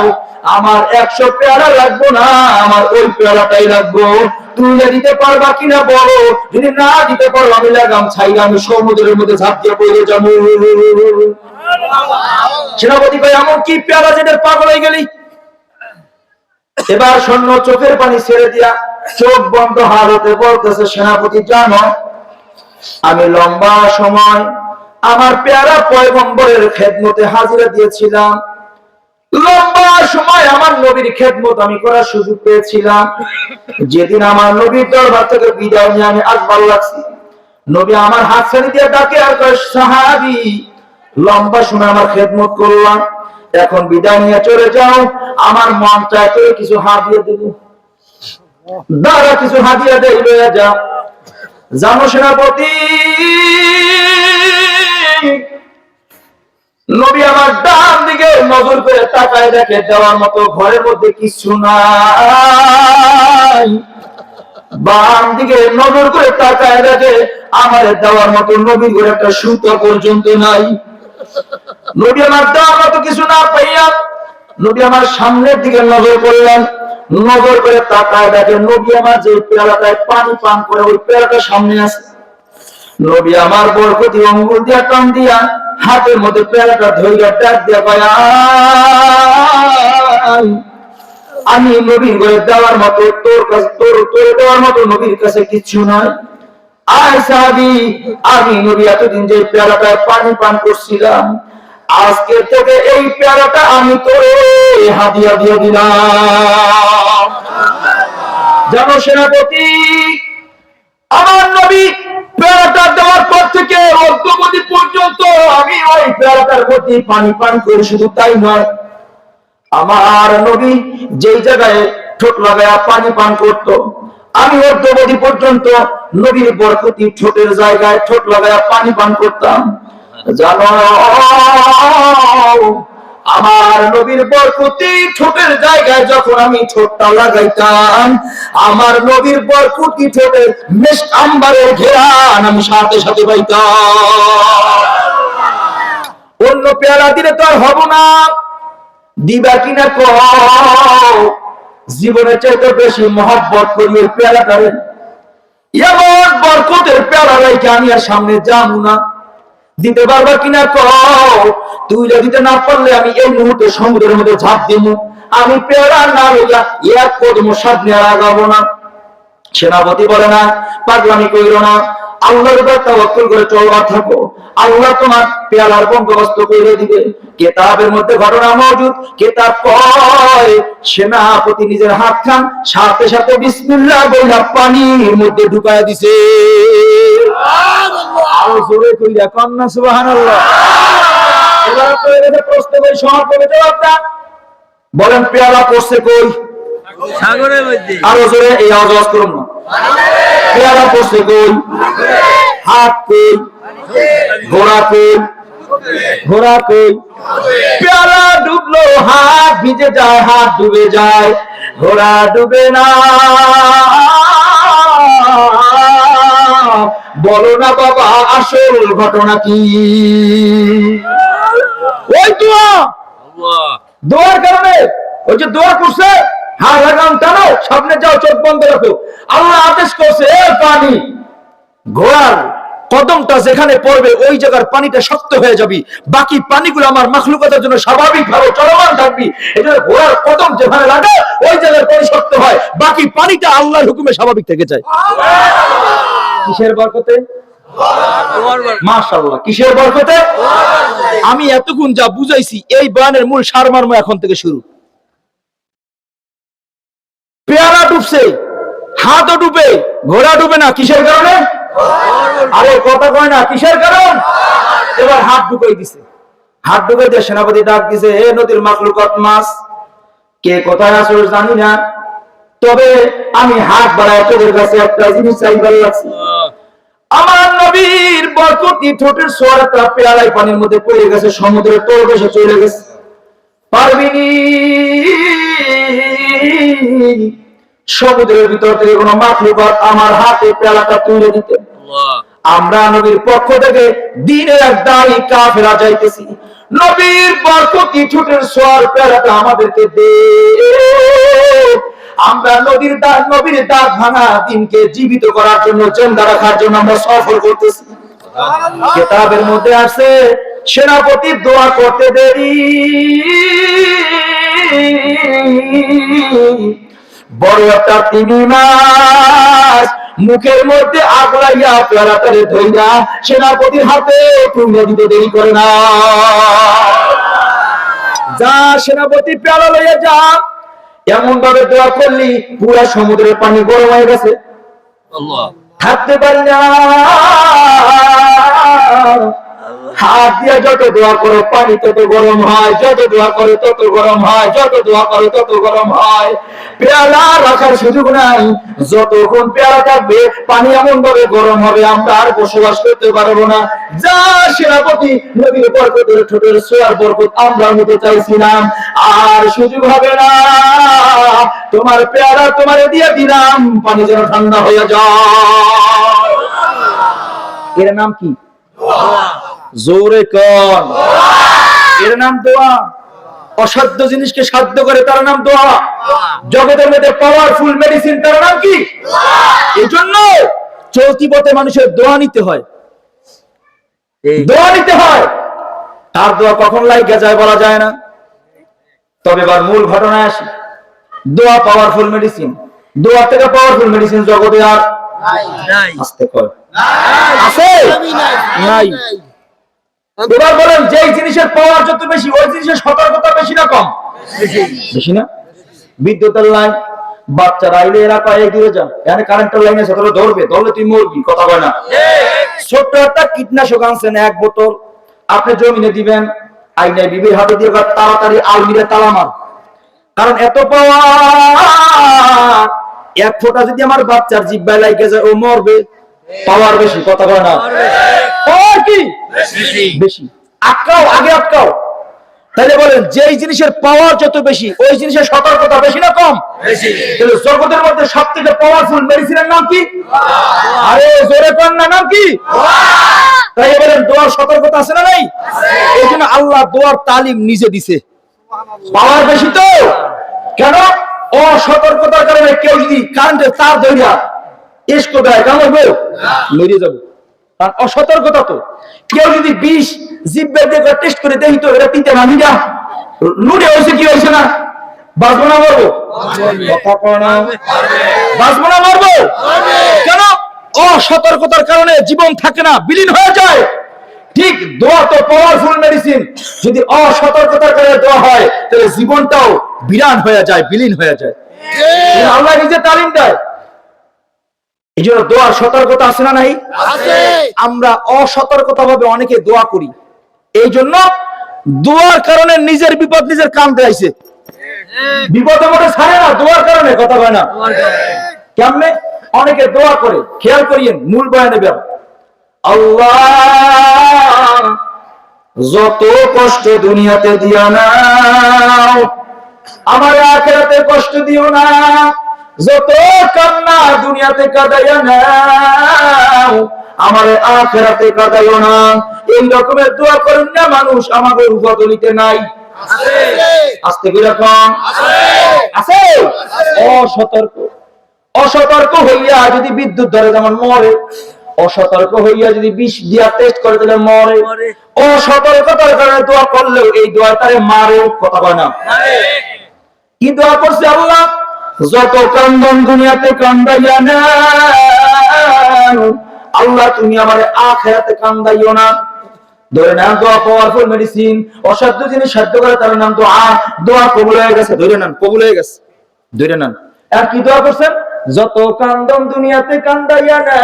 S1: আমার 100 পেয়ারা লাগবো না, আমার ওই পেয়ারাটাই লাগবো। তুলে দিতে পারবা কিনা বলো, যদি না দিতে পারো আমি লাগাম ছাইরা আমি সমুদ্রের মধ্যে ঝাঁপ দিয়ে পড়ে যাবো। সেনাপতি কয় এমন কি পেয়ারা যেটা পাগল হয়ে গেলি? এবার সৈন্য চোখের পানি ছেড়ে দিয়া চোখ বন্ধ হালতে বলতেছে, সেনাপতি জানো আমি লম্বা সময় আমার পেয়ারা পয়গম্বরের খেদমতে হাজিরা দিয়েছিলাম, লম্বা সময় আমার নবীর খেদমত আমি করার সুযোগ পেয়েছিলাম। যেদিন আমার নবীর দরবার থেকে বিদায় নিয়ে আমি আসবার লাগছি, নবী আমার হাত ছাড়ি দিয়ে ডাকে আর কয়, সাহাবী লম্বা সময় আমার খেদমত করলাম, এখন বিদায় নিয়ে চলে যাও। আমার মন চায় তোর কিছু হাদিয়া দেব, দাঁড়া কিছু হাদিয়া দেই লইয়া যা। জানো সেনাপতি, নবী আমার ডান দিকে নজর করে তাকায় দেখে দেওয়ার মতো ঘরের মধ্যে কিছু নাই, বাম দিকে নজর করে তাকায় দেখে আমার দেওয়ার মতো নবীর ঘরে একটা সুতো পর্যন্ত নাই। নবী আমার দেওয়ার মতো কিছু না পাইয়া নবী আমার সামনের দিকে নজর করলেন, নজর করে তাকায় দেখে নবী আমার যে পেয়ালাটায় পানি পান করে ওই পেয়ালাটা সামনে আছে। নবী আমার বরকতি আঙ্গুল দিয়া টান দিয়া হাতের মধ্যে পেয়ালাটা ধইরা ডাক দিয়া কয়, আমি নবীর ঘরে দেওয়ার মতো তোর কাছে তোর দেওয়ার মতো নবীর কাছে কিচ্ছু নাই। আয় সাহাবী, আমি নবী এতদিন যে পেয়ালাটায় পানি পান করছিলাম, আজকে থেকে এই পেয়ালাটা আমি তোরে হাদিয়া দিয়ে দিলাম। জানো সেনাপতি, আমার নবী পেয়ালাটা দেওয়ার পর থেকে অদ্যবধি পর্যন্ত আমি ওই পেয়ালাটার মধ্যে পানি পান করি। শুধু তাই নয়, আমার নবী যেই জায়গায় ঠোঁট লাগায়া পানি পান করত, আমি অদ্যবধি পর্যন্ত নবীর বরকতি ঠোঁটের জায়গায় ঠোঁট লাগায়া পানি পান করতাম। জানো আমার নবীর বরকতি ঠোঁটের জায়গায় যখন আমি ঠোঁটটা লাগাইতাম, আমার নবীর বরকতি ঠোঁটের মিষ্টি আম্বারের ঘেরান আমি সাথে সাথে পাইতাম। অন্য পেয়ালা দিলে তো আর হবো না, দিবা কিনা কও। জীবনের চাইতে বেশি মহব্বত করি ওই পেয়ালাটারে, এমন বরকতের পেয়ালা রাইখা আমি আর সামনে যাবো না। দিতে পারবা কিনা কও। তুই যদি দিতে না পারলে আমি এই মুহূর্তে সমুদ্রের মধ্যে ঝাঁপ দিব, আমি পেয়ারা না লইয়া এক কদম সামনে আর আগাবো না। সেনাপতি বলে না, পাগলামি কইরো না, আল্লাহর উপর তাওয়াক্কুল করে চলবার থাকো, আল্লাহ তোমার পেয়ালার বন্দোবস্ত করে দিবে। কিতাবের মধ্যে ঘটনা মওজুদ, কিতাব কয় সেনাপতি নিজের হাত খান সাথে সাথে বিসমিল্লাহ বলে পানির মধ্যে ঢুকায়া দিছে। সুবহানাল্লাহ, আর জোরে কইরা কান্না সুবহানাল্লাহ। এবার আপনাদের প্রশ্ন কই সমাপনী জবাবটা বলেন, পেয়ালা পড়ছে কই? সাগরের মধ্যে। আরো জোরে এই আওয়াজ করুন না। পেয়ালা পড়ছে কই? হাত কই? ঘোড়া কই? ঘোড়া কই? পেয়ালা ডুবলো, হাত ভিজে যায়, হাত ডুবে যায়, ঘোড়া ডুবে না। বলো না বাবা আসল ঘটনা কি? ওই দোয়ার কারণে, ওই যে দোয়া করছে, হাত লাগাম টানো, সামনে যাও, চোখ বন্ধ রাখো। আল্লাহ আদেশ করছে, এ পানি, ঘোড়ার কদমটা যেখানে পড়বে ওই জায়গার পানিটা শক্ত হয়ে যাবে, বাকি পানিগুলো আমার মাখলুকাতের জন্য স্বাভাবিক ভাবে চলমান থাকবে। এজন্য ঘোড়ার কদম যেখানে লাগে ওই জায়গার পানি শক্ত হয়, বাকি পানিটা আল্লাহর হুকুমে স্বাভাবিক থেকে যায়। কিসের বরকতে? মাশাআল্লাহ, কিসের বরকতে? আমি এতক্ষণ যা বুঝাইছি এই বয়ানের মূল সারমর্ম এখন থেকে শুরু। পেয়ারা ডুবছে, হাতও ডুবে, ঘোড়া ডুবে না, কিসের কারণে? আরে কথা কয় না, কিসের কারণ? এবার হাত ঢুকাই দিছে, হাত ঢুকাই দিয়ে সেনাপতি ডাক দিছে, হে নদীর মাখলুকাত মাছ, কে কোথায় আছো জানি না, তবে আমি হাত বাড়ায় তোদের কাছে একটা জিনিস চাইবার লাগছে। আমার নবীর বরকতি ঠোঁটের সোয়ারটা পেয়ালায় পানির মধ্যে পড়ে গেছে, সমুদ্রের তলদেশে চলে গেছে, পারবিনি সমুদ্রের ভিতর থেকে কোন মাখলুকাত আমার হাতে পেয়ালাটা তুলে দিতে। আমরা নবীর পক্ষ থেকে দিনের এক দাঁড়ি কাফেলা যাইতেছি, নবীর বরকতি ঠোঁটের ছোঁয়ার পেয়ালাটা আমাদেরকে দে। আমরা নবীর দাঁত ভাঙা দিনকে জীবিত করার জন্য, জিন্দা রাখার জন্য আমরা সফর করতেছি। কিতাবের মধ্যে আছে সেনাপতি দোয়া করতে দেরি, বড় একটা 3 মাস মুখের মধ্যে আগলাইয়া পেয়ালাটারে ধইরা সেনাপতির হাতে তুলে দিতে দেরি করে না। যা সেনাপতি পেয়ালা লইয়া যা, এমন ভাবে দোয়া করলি পুরা সমুদ্রের পানি গরম হয়ে গেছে, থাকতে পারি না। হাত দিয়ে যত দোয়া করো পানি তত গরম হয়, যত দোয়া করে তত গরম হয়, যত দোয়া করে তত গরম হয়। পেয়ালা রাখার সুযোগ নাই, যতক্ষণ পেয়ালা থাকবে পানি এমন ভাবে গরম হবে আমরা আর বসবাস করতে পারবো না। যা সেনাপতি নবীর বরকতের ঠোঁটের ছোঁয়ার বরকত আমরা নিতে চাইছিলাম, আর সুযোগ হবে না। তোমার পেয়ালা তোমারে দিয়ে দিলাম, পানি যেন ঠান্ডা হয়ে যায়। এর নাম কি? জোরে কর। এর নাম দোয়া। অসাধ্য জিনিসকে সাধ্য করে তার নাম দোয়া। জগতের মধ্যে পাওয়ারফুল মেডিসিন তার নাম কি? এই জন্য চলতি পথে মানুষের দোয়া নিতে হয়, দোয়া নিতে হয়। তার দোয়া কখন লাইগা যায় বলা যায় না। তবে এবার মূল ঘটনায় আসি। দোয়া পাওয়ারফুল মেডিসিন। দোয়া থেকে পাওয়ারফুল মেডিসিন জগতে আর নাই। আসতে কর আছে নাই। এবার বলেন, যে জিনিসের পাওয়ার যত বেশি ওই জিনিসের সতর্কতা বেশি না কম? বেশি না? বিদ্যুতের লাইন, বাচ্চারা আইলে এরা কয় দূরে যান, এখানে কারেন্টের লাইন আছে, তোরা ধরবে, ধরলে তুই মরবি। কথা বলে না। ছোট্ট একটা কীটনাশক আনছেন 1 বোতল, আপনি জমিনে দিবেন, আইনায় বিবির হাতে দিয়ে তাড়াতাড়ি আলমিরে তালা মার, কারণ এত পাওয়ার। 1 ফোঁটা যদি আমার বাচ্চার জিহ্বায় লাগে যায় ও মরবে। পাওয়ার বেশি। কথা বলে না। পাওয়ার কি বেশি? আটকাও, আগে আটকাও। তাহলে বলেন, যেই জিনিসের পাওয়ার যত বেশি ওই জিনিসের সতর্কতা বেশি না কম? বেশি। তাহলে জগতের মধ্যে সবথেকে পাওয়ারফুল মেডিসিনের নাম কি? আরে জোরে কোন না, নাম কি? তাই বলেন, দোয়ার সতর্কতা আছে না নাই? এই জন্য আল্লাহ দোয়ার তালিম নিজে দিছে। পাওয়ার বেশি তো। কেন? অসতর্কতার কারণে কেউ যদি কারেন্টের তার ধরিয়া এসকো দেয়, কেমন মরে যাবো। কারণ অসতর্কতা তো। কেউ যদি বিষ জিব্বে দিয়ে টেস্ট করে দেখি তো এটা তিতে নামি যা লুড়ে হয়েছে, কি হয়েছে না, বাঁচবো না মরবো? বাঁচবো না মরবো? কেন? অসতর্কতার কারণে জীবন থাকে না, বিলীন হয়ে যায়। ঠিক দোয়া তো পাওয়ারফুল মেডিসিন। যদি অসতর্কতার কারণে দোয়া হয় তাহলে জীবনটাও বিরান হয়ে যায়, বিলীন হয়ে যায়। আল্লাহ নিজে তালিম দেয়। এই জন্য দোয়ার সতর্কতা আছে না নাই? আমরা অসতর্কতা ভাবে অনেকে দোয়া করি। এই জন্য দোয়ার কারণে নিজের বিপদ নিজের কাঁধে আইছে। বিপদে মোটে ছাড়ে না দোয়ার কারণে। কথা হয় না? কেমনে? অনেকে দোয়া করে, খেয়াল করিয়েন মূল বয়ানে বের। আল্লাহ যত কষ্ট দুনিয়াতে দিও না, আমার আখিরাতে কষ্ট দিও না। যত কান্না দুনিয়াতে কাঁদাইয়া নাও, আমার আখিরাতে কাঁদাইও না। এই রকমের দোয়া করেন না মানুষ আমাদের উপদলিতে নাই? আস্তে করে কম আছে। অসতর্ক হইয়া যদি বিদ্যুৎ ধরে যেমন মরে, অসতর্ক হইয়া যদি বিষ দিয়া টেস্ট করে দিলে মরে। অসতর্কতার কারণে দোয়া করলেও এই দোয়া তারে মারে। কথা বলে না? কি দোয়া করছে আল্লাহ? যত কান্দন দুনিয়াতে কান্দাইয়া না, আল্লাহ তুমি আমার আখিরাতে কান্দাইও না। ধরে নেন দোয়া পাওয়ারফুল মেডিসিন। অসাধ্য জিনিস সাধ্য করে তার নাম দোয়া। দোয়া কবুল হয়ে গেছে, ধরে নেন কবুল হয়ে গেছে, ধরে নেন। আর কি দোয়া করছেন? যত কান্দন দুনিয়াতে কান্দাইয়া না,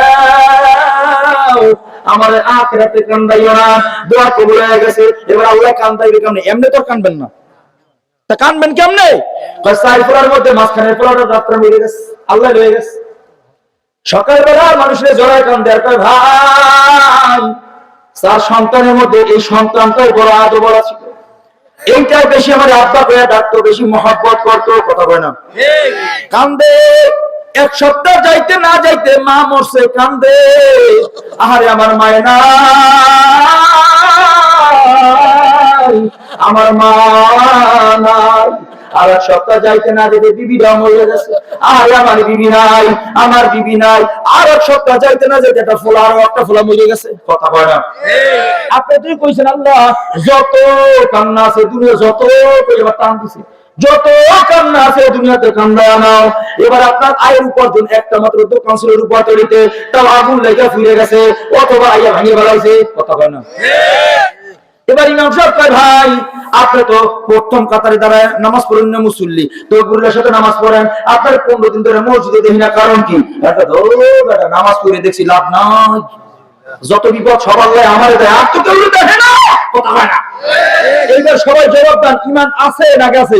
S1: আমার আখিরাতে কান্দাইও না। দোয়া কবুল হয়ে গেছে। এবার আল্লাহ কান্দাইবে কেমনে? এমনি তো কানবেন না, তা কানবেন কেমনে? সাইফুরার মধ্যে মাঝখানে ফোরাটা রাত্রে মিলে গেছে, আল্লাহ হয়ে গেছে। সকালবেলা মানুষের জড়ায় কান্দে আর কয়, ভাই তার সন্তানের মধ্যে এই সন্তানটাই বড় আদর বলা ছিল, এইটাই বেশি আমার আব্বা করে ডাকতো, বেশি মহব্বত করতো। কথা বলে না? কান্দে। 1 সপ্তাহ যাইতে না যাইতে মা মরছে, কান্দে। আহারে আমার মায়ের না নাই, আমার মা নাই। আর এক সপ্তাহ যাইতে না যেতে বিবিটা মরে গেছে, আর আমার বিবি নাই, আমার বিবি নাই। আর এক সপ্তাহ যাইতে না যেতে একটা ফোলা, আরো একটা ফোলা মরে গেছে। কথা কয় না? আপনি তুই কইছেন আল্লাহ যত কান্না আছে দুনিয়া, যত এবার টান দিছে, যত কান্না আছে দুনিয়াতে কান্দায় নাও। এবার আপনার আয়ের উপার্জন একটা মাত্র দোকান ছিল রূপা তৈরিতে, তাও আগুন লেগে ফিরে গেছে, অথবা আইয়া ভাঙিয়ে বেড়াইছে। কথা কয় না? এবার ইমাম সাহেব কয় ভাই আপনি তো প্রথম কাতারে দাঁড়ায় নামাজ পড়েন না, মুসল্লি তো গুরুর সাথে নামাজ পড়েন, আপনার 15 দিন ধরে মসজিদে দেখি না, কারণ কি? নামাজ পড়ে দেখছি লাভ নাই, যত বিপদ সব আল্লাহ আমারে দেয়, আর তো কেউ দেখে না। কথা হয় না? এইবার সবাই জবাব দেন, ইমান আছে না গেছে?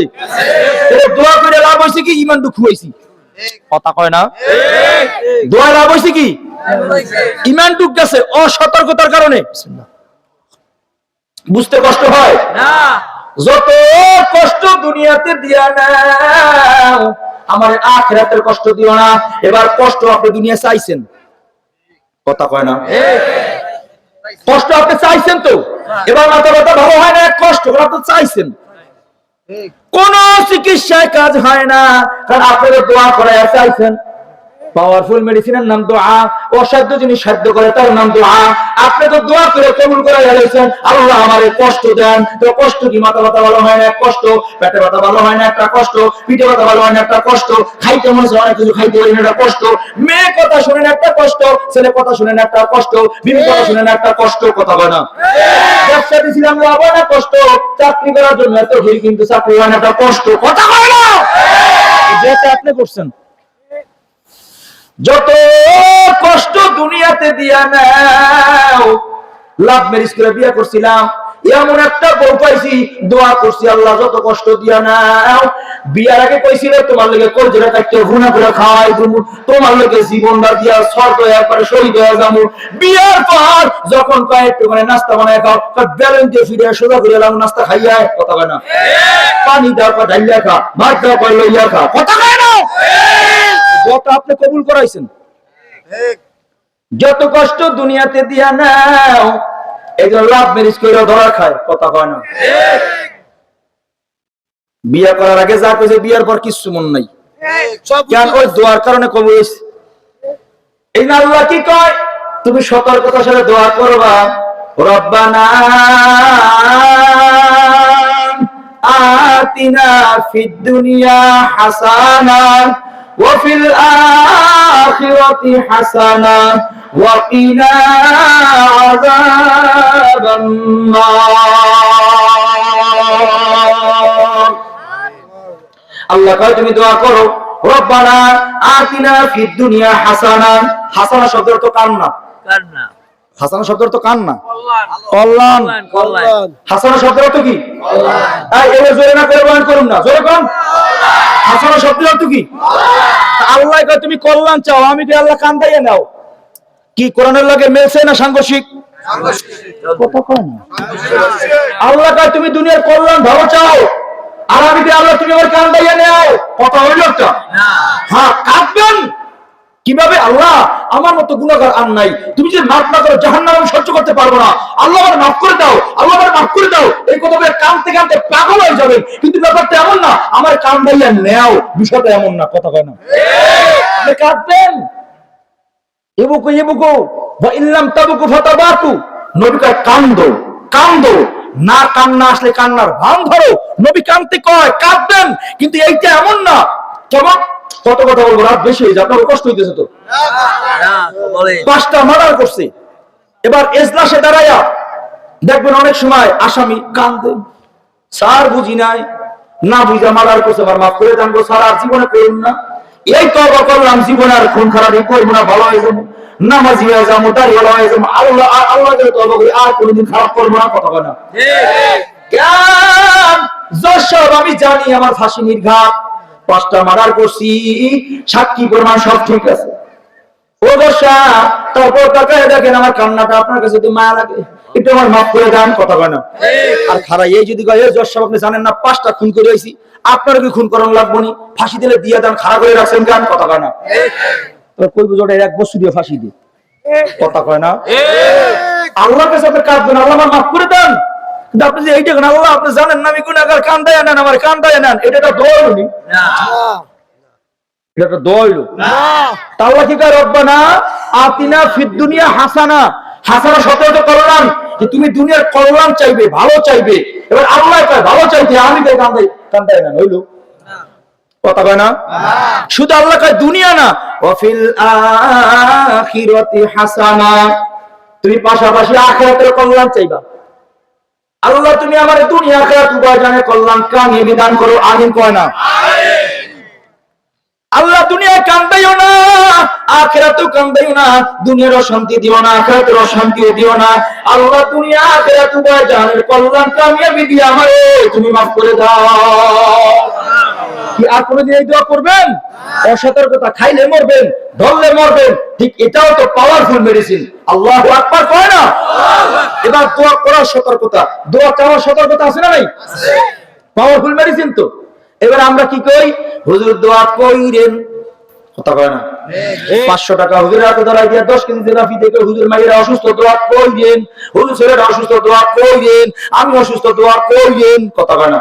S1: দোয়া করে লাভ হয়েছে কি? ইমান দুঃখ হয়েছি। কথা কয় না? দোয়া লাভ হয়েছে কি? ইমান দুঃখ গেছে অসতর্কতার কারণে। বুঝতে কষ্ট হয় না? যত কষ্ট দুনিয়াতে দিয়া নাও, আমার আখিরাতের কষ্ট দিও না। এবার কষ্ট আপনি দুনিয়া চাইছেন, কথা কয় না? কষ্ট আপনি চাইছেন তো, এবার মাথা ব্যথা ভালো হয় না, কষ্ট আপনি চাইছেন, কোন চিকিৎসায় কাজ হয় না, কারণ আপনাদের দোয়া করায় চাইছেন। পাওয়ারফুল মেডিসিনের নাম দোয়া, অসাধ্য জিনিস সাধ্য করে তার নাম দোয়া। আপনি তো দোয়া করে কবুল করে গেছেন, আল্লাহ আমারে কষ্ট দেন। তো কষ্ট কি? মাথা ব্যথা ভালো হয় না, এক কষ্ট, পেটে ব্যথা ভালো হয় না, একটা কষ্ট, পিঠে ব্যথা ভালো হয় না, একটা কষ্ট, খাইতে মনে হয় অনেক কিছু খাইতে পারি না, একটা কষ্ট, মেয়ে কথা শুনেন একটা কষ্ট, ছেলে কথা শুনেন একটা কষ্ট, বিবি কথা শুনেন একটা কষ্ট। কথা বলে না? ব্যবসা দিয়েছিলাম লাভ হয় না, কষ্ট, চাকরি করার জন্য এত ভিড় কিন্তু চাকরি হয় না, একটা কষ্ট। কথা বলে না? যেটা আপনি করছেন, যত কষ্ট দুনিয়াতে দিয়া নাও। লাভ ম্যারেজ করে বিয়ে করছিলাম, এমন একটা বউ পাইছি, দোয়া করছি আল্লাহ যত কষ্ট দিয়া নাও। বিয়ার আগে কইছিল তোমার লগে কলজেরা কাটতে ভুনা করে খাওয়াই তুমি, তোমার লগে জীবনটা দিয়া স্বর্গ একবারে শহীদ হয়ে যাবো। বিয়ার পর যখন কয় একটু মানে নাস্তা বানায় খাও, ব্যালেন্স দিয়ে ফিরে সোজা করে এলাম নাস্তা খাইয়া। কথা কয় না? পানি দাও পা ঢাইয়া খা, ভাত দাও পা লইয়া খা। কথা কয় না? যত আপনি কবুল করাইছেন, যত কষ্ট দুনিয়াতে দিয়া নাও, এই জন্য লাভ ম্যারেজ করে ধরা খায়। কথা কয় না? বিয়ে করার আগে যা কইছে বিয়ার পর কিছু মন নাই, কেন? ওই দোয়ার কারণে কবুল হইছে। এই না আল্লাহ কি কয়? তুমি সতর্কতার সাথে দোয়া করবা, রব্বানা আতিনা ফিদ দুনিয়া হাসানা وفي الآخرة حسنة وقنا عذاب النار। আল্লাহ কয় তুমি দোয়া করো, রব্বানা আতিনা ফিদ দুনিয়া হাসানা। হাসানা শব্দের অর্থ কান্না, হাসানা শব্দের অর্থ কান্না, কল্যাণ। হাসানা শব্দের অর্থ কি? এই জোরে না করে বয়ান করুন না, জোরে কোন? হাসানা শব্দের অর্থ কি? আল্লাহ কয় তুমি কল্যাণ চাও, আমি কি আল্লাহ কান্দাইয়া নাও? কি কোরআনের লগে মিলছে না সাংঘর্ষিক? কথা কয় না? আল্লাহ কয় তুমি দুনিয়ার কল্যাণ ভালো চাও, আর আমি কি আল্লাহ তুমি আমার কান্দাইয়া নাও? কথা হইল একটা? হ্যাঁ, কাঁদবেন কিভাবে? আল্লাহ আমার মতো গুনাহগার আর নাই, তুমি যে মাফ না করো জাহান্নাম আমি সহ্য করতে পারবো না, আল্লাহ আমারে মাফ করে দাও, আল্লাহ আমারে মাফ করে দাও। এই কথা বলে কাঁদতে কাঁদতে পাগল হয়ে যাবেন, কিন্তু ব্যাপারটা এমন না আমার কান্দাইয়া নেও, বিষয়টা এমন না। কথা কয় না? আপনি কাঁদবেন, এবুকু এবুকু ওয়া ইল্লাম তাবুকু ফাতাবাকু, নবী কয় কান্দো কান্দো, না কান্না আসলে কান্নার ভান ধরো। নবী কাঁদতে কয় কাঁদবেন, কিন্তু এইটা এমন না। কেমন? কত কথা বলবো, রাত বেশি হয়ে যায়, আপনার কষ্ট হইতেছে তো। 5টা মার্ডার করছে, এবার এজলাসে দাঁড়ায়া দেখবেন অনেক সময় আসামি কান্দে, স্যার বুঝি নাই, না বুঝা মার্ডার করছে, আমার মাফ করে জানবো স্যার, আর জীবনে করুন না, এই তওবা করলাম, জীবনে আর খুন খারাপি করবো না, ভালো হয়ে যাবো, নামাজি হয়ে যাবো, দাঁড়িয়ে ভালো হয়ে যাবো, আল্লাহ আল্লাহ তওবা করি, আর কোনোদিন খারাপ করবো না। কথা বলে না? যশোর আমি জানি আমার ফাঁসি নির্ঘাত, 5টা মার্ডার করছি, সাক্ষী প্রমাণ সব ঠিক আছে। ও দশা, তারপর তাকায় দেখেন আমার কান্নাটা আপনার কাছে যদি মায়া লাগে, একটু আমার মাফ করে দেন। কথা কয় না? আর খারাপ এই যদি কয় যশোর আপনি জানেন না 5টা খুন করে হয়েছি, আপনার কি খুন করানো লাগবো নি, ফাঁসি দিলে দিয়ে দেন, খারাপ করে রাখছেন কেন? কথা কয় না? কই বুঝো 1 বছর দিয়ে ফাঁসি দিয়ে। কথা কয় না? আল্লাহর কাছে আপনি কাঁদবেন, আল্লাহ আমার মাফ করে দেন, আপনি যে এইটা কেন আল্লাহ আপনি জানেন না আমি গুনাহগার, কান্দায় নেন আমার, কান্দায় নেন, এটা একটা দোয়া হলো নি? এটা একটা দোয়া হলো না। আল্লাহ কি কয় রব্বানা আতিনা ফিদ দুনিয়া হাসানা, হাসানা শব্দ কল্যাণ, যে তুমি দুনিয়ার কল্যাণ চাইবে, ভালো চাইবে। এবার আল্লাহ কয় ভালো চাইতে, আমি কই কান্দায় নেন, হইলো? কথা কয় না? শুধু আল্লাহ কয় দুনিয়া না, ওয়াফিল আখিরাতি হাসানা, তুমি পাশাপাশি আখিরাতের কল্যাণ চাইবা। আল্লাহ তুমি আমার দুনিয়া আখিরাত উভয় জানে কল্যাণ কামিয়ে বিধান করো, আমিন কয় না? আল্লাহ দুনিয়া কান্দাইও না, আখিরাতেও কান্দাইও না, দুনিয়ার অশান্তি দিও না, আখিরাতের অশান্তিও দিও না। আল্লাহ দুনিয়া আখিরাত উভয় জানের কল্যাণ কামিয়াবি দিয়ে আমারে তুমি মাফ করে দাও। কি আর কোনদিন এই দোয়া করবেন? অসতর্কতা, খাইলে মরবেন, ধরলে মরবেন, ঠিক এটাও তো পাওয়ারফুল মেডিসিন। আল্লাহু আকবার কয় না? এবার দোয়া করার সতর্কতা, দোয়া চাওয়ার সতর্কতা আছে না নাই? পাওয়ারফুল মেডিসিন তো। এবার আমরা কি কই? হুজুর দোয়া কইরেন, কথা কয় না? 500 টাকা হুজুরের হাতে ধরাই দিয়া 10 কেজি জেলাফি থেকে হুজুর মাইরা অসুস্থ, দোয়া কইরেন। হুজুর ছেলেরা অসুস্থ, দোয়া কইরেন। আমি অসুস্থ, দোয়া কইরেন, কথা কয় না?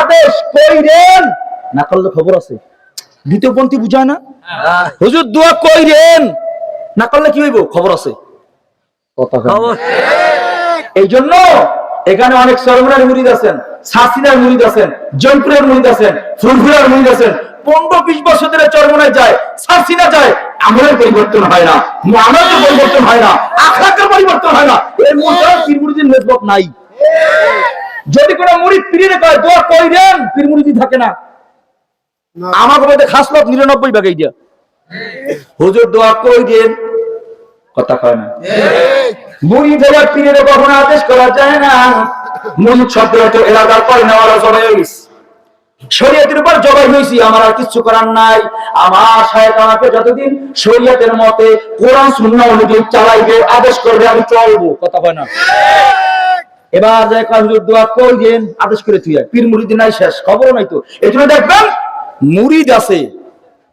S1: আদেশ কইরেন, না করলে খবর আছে। দ্বিতীয় পন্থী বুঝায় না? হুজুর দোয়া কইরেন, না করলে কি হইব? খবর আছে, কথা কয় না? এই জন্য এখানে অনেক সরমরার মুরিদ আছেন, সাসিনার মুরিদ আছেন, জয়পুরের মুরিদ আছেন, ফুলফুলার মুরিদ আছেন। 15-20 বছর ধরে চরমনায় যায়, সাসিনা যায়, আমলের পরিবর্তন হয় না, মুআমালাতের পরিবর্তন হয় না, আখলাকের পরিবর্তন হয় না। এর মধ্যে পীর মুরিদের নিসবত নাই। যদি কোনো মুরিদ পীরের কয় দোয়া কইরেন, পীর মুরিদি থাকে না। আমার মধ্যে খাসলত 99 ভাগ এইটা। হুজুর দোয়া কইরেন, কথা কয় না? মুরিদ হবার পীরের কখনো আদেশ করা যায় না। মুরিদ শব্দটা তো এলাকার পর নেওয়ার জবাই হইছে, শরীয়তের উপর জবাই হইছি, আমার আর কিছু করার নাই। আমার শায়েখ আমাকে যতদিন শরীয়তের মতে কোরআন সুন্নাহ অনুযায়ী চালাইবে, আদেশ করবে, আমি চলবো, কথা কয় না? এবার যে হুজুর দোয়া কইরেন আদেশ করে তুই পীর মুরিদ নাই, শেষ, খবর নাই তো। এজন্য দেখবেন মুরিদ আছে,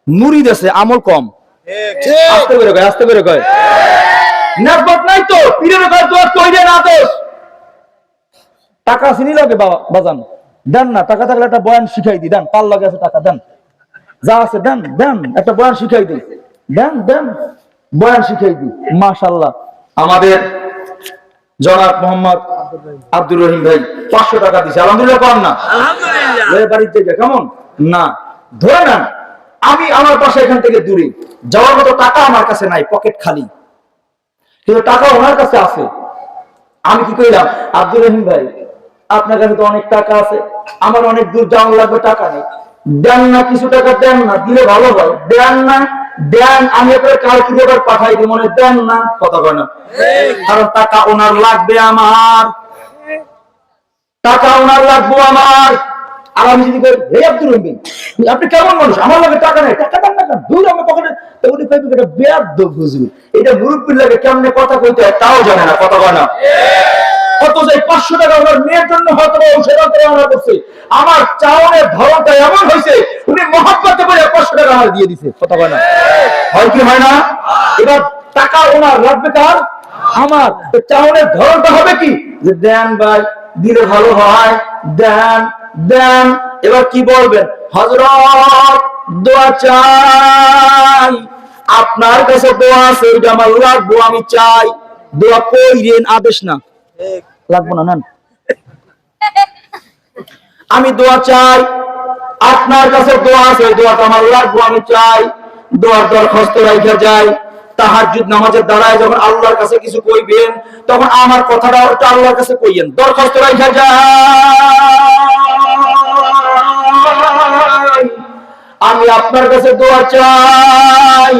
S1: মুরিদ আছে, আমল কম। আস্তে করে কয়, আস্তে করে কয়, নিসবত নাই তো। পীরের কয় দোয়া কইরেন আদেশ। টাকা চিনি লাগে বাজান, দেন না। টাকা থাকলে একটা বয়ান শিখাই দি, দেন। তার লাগে আছে টাকা, দেন, যা আছে দেন, দেন, একটা বয়ান শিখাই দিই, দেন, দেন, বয়ান শিখাই দিই। মাশাআল্লাহ, আমাদের জনাব মোহাম্মদ আব্দুর রহিম ভাই 500 টাকা দিছে, আলহামদুলিল্লাহ। কম না? আলহামদুলিল্লাহ। বাড়িতে কেমন না? ধরে নেন আমি আমার পাশে এখান থেকে দূরে যাওয়ার মতো টাকা আমার কাছে নাই, পকেট খালি, কিন্তু টাকা ওনার কাছে আছে। আমি কি কইলাম, আব্দুর রহিম ভাই আপনার কাছে তো অনেক টাকা আছে, আমার অনেক দূর যাওয়া লাগবে, টাকা নেই, দেন না, কিছু টাকা দেন না, দিলে ভালো হয়, দেন না, দেন, আমি আপনার কালকে এবার পাঠাই দিই, মনে দেন না, কথা কয় না? কারণ টাকা ওনার লাগবে, আমার টাকা ওনার লাগবে আমার। আর আমি যদি কই, হে আব্দুর রহিম আপনি কেমন মানুষ, আমার লাগে টাকা নেই, টাকা দেন না কেন, দূর আমার পকেটে, তো উনি কইবে এটা বেয়াদব হুজুর, এটা মুরব্বির লাগে কেমনে কথা কইতে হয় তাও জানে না, কথা কয় না? অথচ 500 টাকা আমার মেয়ের জন্য হয়তো সেবা করে আমরা করছি, আমার চাওয়ানের ধরনটা এমন হয়েছে উনি মহব্বতে করে 500 টাকা আমার দিয়ে দিছে, কথা কয় না? হয় কি হয় না? এবার টাকা ওনার লাগবে, কার? আমার। চাওয়ানের ধরনটা হবে কি, যে দেন ভাই, দিলে ভালো হয়, দেন, দেন। এবার কি বলবেন, হযরত দোয়া চাই, আপনার কাছে দোয়া আছে, ওইটা আমার লাগবো, আমি চাই, দোয়া কইরেন, আদেশ না, লাগবো না, নেন। আমি দোয়া চাই, আপনার কাছে দোয়া আছে, দোয়াটা আমার লাগবো, আমি চাই, দোয়ার দরখাস্ত রাইখা যাই। তাহাজ্জুদ নামাজের দাঁড়ায় যখন আল্লাহর কাছে কিছু কইবেন, তখন আমার কথাটা ওটা আল্লাহর কাছে কইয়েন, দরখাস্ত রাইখা যাই। আমি আপনার কাছে দোয়া চাই,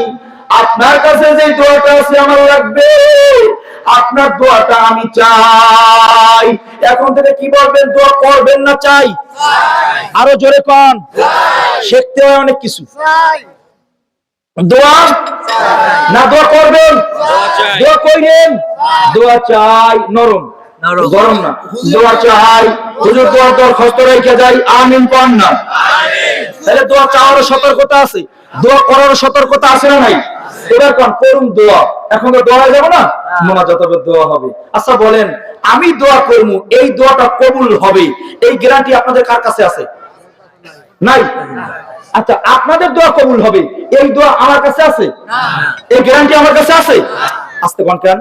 S1: আপনার কাছে যে দোয়াটা আছে আমার লাগবে, আপনার দোয়াটা আমি চাই। এখন থেকে কি বলবেন, দোয়া করবেন না চাই? আরো জোরে কোন, শিখতে হয় অনেক কিছু। দোয়া না, দোয়া করবেন, দোয়া কইরেন, দোয়া চাই, নরম গরম না, দোয়া চাই। হুজুর দোয়া দরখাস্ত রেখে যাই, আমিন কোন না? তাহলে দোয়া চাওয়ার সতর্কতা আছে, দোয়া করার সতর্কতা আছে না নাই? এবার কোন করুন দোয়া, এখন তো দোয়া যাব না, মোনাজাত হবে, দোয়া হবে। আচ্ছা বলেন, আমি দোয়া করব, এই দোয়াটা কবুল হবে, এই গ্যারান্টি আপনাদের কার কাছে আছে? নাই। আচ্ছা, আপনাদের দোয়া কবুল হবে, এই দোয়া আমার কাছে আছে? এই গ্যারান্টি আমার কাছে আছে? আসতে কোন কেন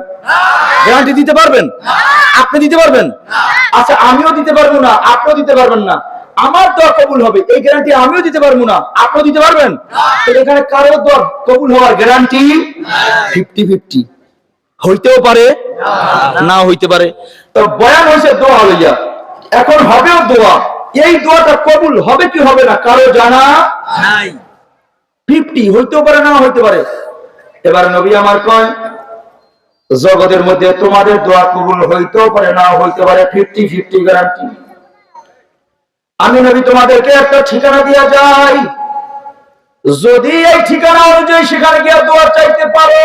S1: গ্যারান্টি দিতে পারবেন? আপনি দিতে পারবেন? আচ্ছা, আমিও দিতে পারবো না, আপনিও দিতে পারবেন না। আমার দোয়া কবুল হবে এই গ্যারান্টি আমিও দিতে পারবো না, আপনিও দিতে পারবেন? এখানে কারো দোয়া কবুল হওয়ার গ্যারান্টি 50-50, হইতেও পারে না হইতে পারে। তো বয়ান হয়েছে দোয়া লইয়া, এখন হবেও দোয়া, এই দোয়াটা কবুল হবে কি হবে না কারো জানা নাই। 50 হইতেও পারে না হইতে পারে। এবার নবী আমার কয়, জগতের মধ্যে তোমাদের দোয়া কবুল হইতেও পারে না হইতে পারে, 50-50 গ্যারান্টি। আমি নবী তোমাদেরকে একটা ঠিকানা দিয়া যাই, যদি এই ঠিকানা অনুযায়ী সেখানে গিয়ে দোয়া চাইতে পারো,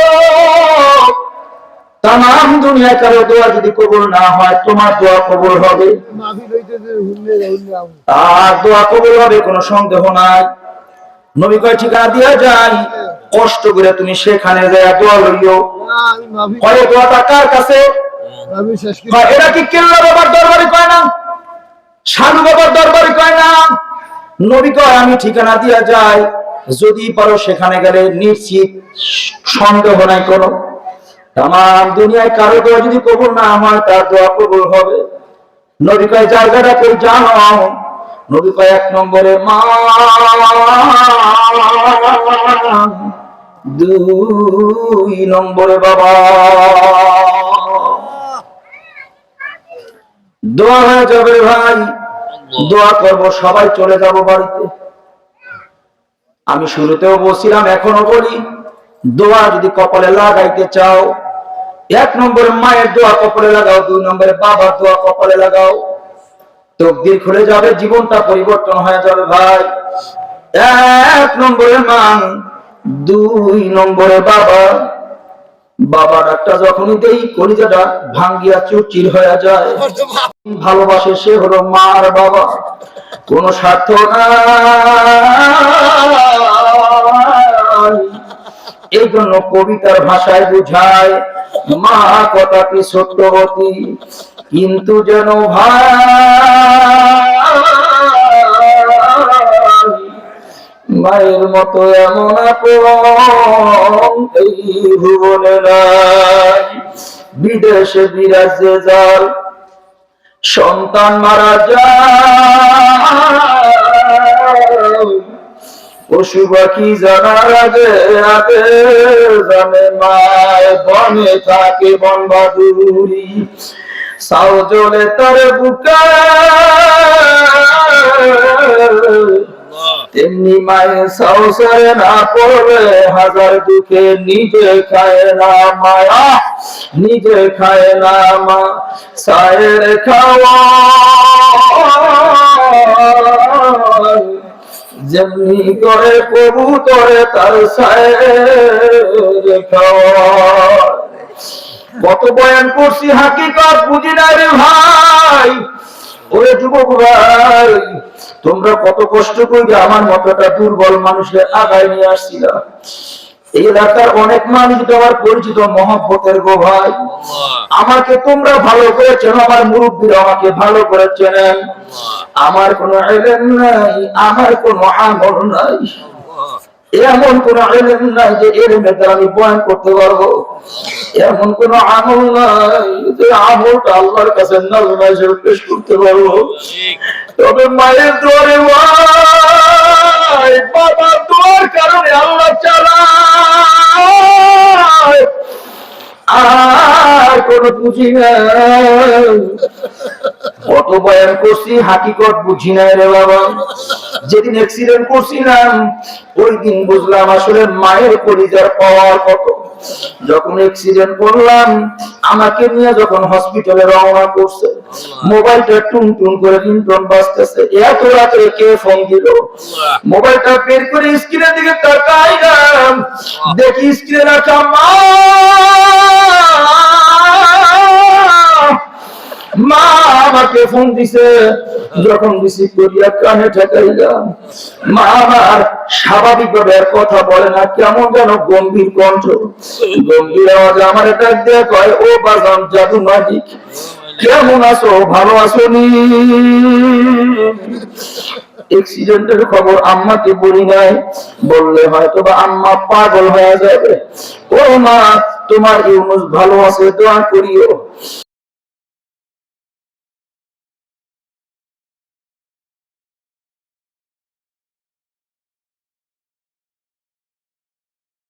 S1: তাম দুনিয়া কারো দোয়া যদি কবুল না হয়, তোমার দোয়া কবুল হবে। আর দোয়া কবুল হবে কোনো সন্দেহ নাই। নবী কয় ঠিকানা দিয়া যাই, কষ্ট করে তুমি সেখানে যায় দোয়া লইও। কয় দোয়াটা কার কাছে? এটা কি কেল্লা বাবার দরবারে কয় না, সাধু বাবার দরবারে কয় না। নবী কয় আমি ঠিকানা দিয়া যাই, যদি পারো সেখানে গেলে নিশ্চিত, সন্দেহ নাই কোনো, তাম দুনিয়ায় কারো দোয়া যদি কবুল না হয়, তার দোয়া কবুল হবে। নবী কয় জায়গাটা কই জানো? নবী কয় 1 নম্বরে মা, 2 নম্বরে বাবা। দোয়া হয়ে যাবে ভাই, দোয়া করব, সবাই চলে যাব বাড়িতে। আমি শুরুতেও বলছিলাম, এখনো বলি, দোয়া যদি কপালে লাগাইতে চাও, 1 নম্বরে মায়ের দোয়া কপালে লাগাও, 2 নম্বরে বাবার দোয়া কপালে লাগাও, তকদির খুলে যাবে, জীবনটা পরিবর্তন হয়ে যাবে ভাই। 1 নম্বরে মা, 2 নম্বরে বাবা। বাবার একটা যখনই দেই, কলিজাটা ভাঙ্গিয়া চুরচির হয়ে যায়। ভালোবাসে সে হলো মার বাবা, কোন স্বার্থ নাই। এই জন্য কবিতার ভাষায় বুঝায়, মা কথাটি সত্যবতী, কিন্তু যেন ভাই মায়ের মতো এমন আপন এই ভুবনে নাই। বিদেশে বিরাজে যার সন্তান মারা যায়, পশু পাখি জানার আগে আগে জানে মায়, বনে থাকে বন বাদুরি, সাও জলে তার বুকে, তেমনি মায়ের সংসারে না পড়লে হাজার দুঃখে নিজে খায় না মায়া, নিজে খায় না মা। সায়ের খাওয়া যেমনি করে কবুতরে তার সায়ের খাওয়া। কত বয়ান করছি, হাকিকত বুঝি না রে ভাই। ওরে যুবক ভাই, তোমরা কত কষ্ট করে আমার মতটা দুর্বল মানুষের আগায় নিয়ে আসছিলা। এই এলাকার অনেক মানুষ তোমার পরিচিত, মহব্বতের গো ভাই। আমাকে তোমরা ভালো করে চেনো, আমার মুরব্বীরা আমাকে ভালো করে চেনেন। আমার কোনো ইলম নাই, আমার কোনো আমল নাই, এমন কোন ইলম নাই যে ইলমের দ্বারা আমি বয়ান করতে পারবো, এমন কোন আমল নাই যে আমলটা আল্লাহর কাছে নাজমা হিসেবে পেশ করতে পারবো। তবে মায়ের দোয়ারে ভাই, বাবার দোয়ার কারণে আল্লাহ চালায়, আর কোন পুঁজি নাই। কত বয়ান করছি, হাকিকত বুঝি নাই রে বাবা। যেদিন অ্যাক্সিডেন্ট করছিলাম, ওই দিন বুঝলাম আসলে মায়ের কলিজার পাওয়ার কত। যখন অ্যাক্সিডেন্ট করলাম, আমাকে নিয়ে যখন হসপিটালে রওনা করছে, মোবাইলটা টুন টুন করে রিংটোন বাজতেছে। এত রাতে কে ফোন দিল? মোবাইলটা বের করে স্ক্রিনের দিকে তাকাইলাম, দেখি স্ক্রিনে রাখা মা মা আমাকে ফোন দিছে, যখন রিসিভ করিয়া কানে ঠেকাইলাম, মা আমার স্বাভাবিকভাবে আর কথা বলে না, কেমন যেন গম্ভীর কণ্ঠ, গম্ভীর আওয়াজে আমার ডাক দিয়ে কয়, ও বাজান জাদু মাজিক, কেমন আছো, ভালো আছো নি? অ্যাক্সিডেন্টের খবর আম্মাকে বলি নাই, বললে হয়তো বা আম্মা পাগল হয়ে যাবে। ও মা, তোমার ইউনুস ভালো আছে, দোয়া করিও।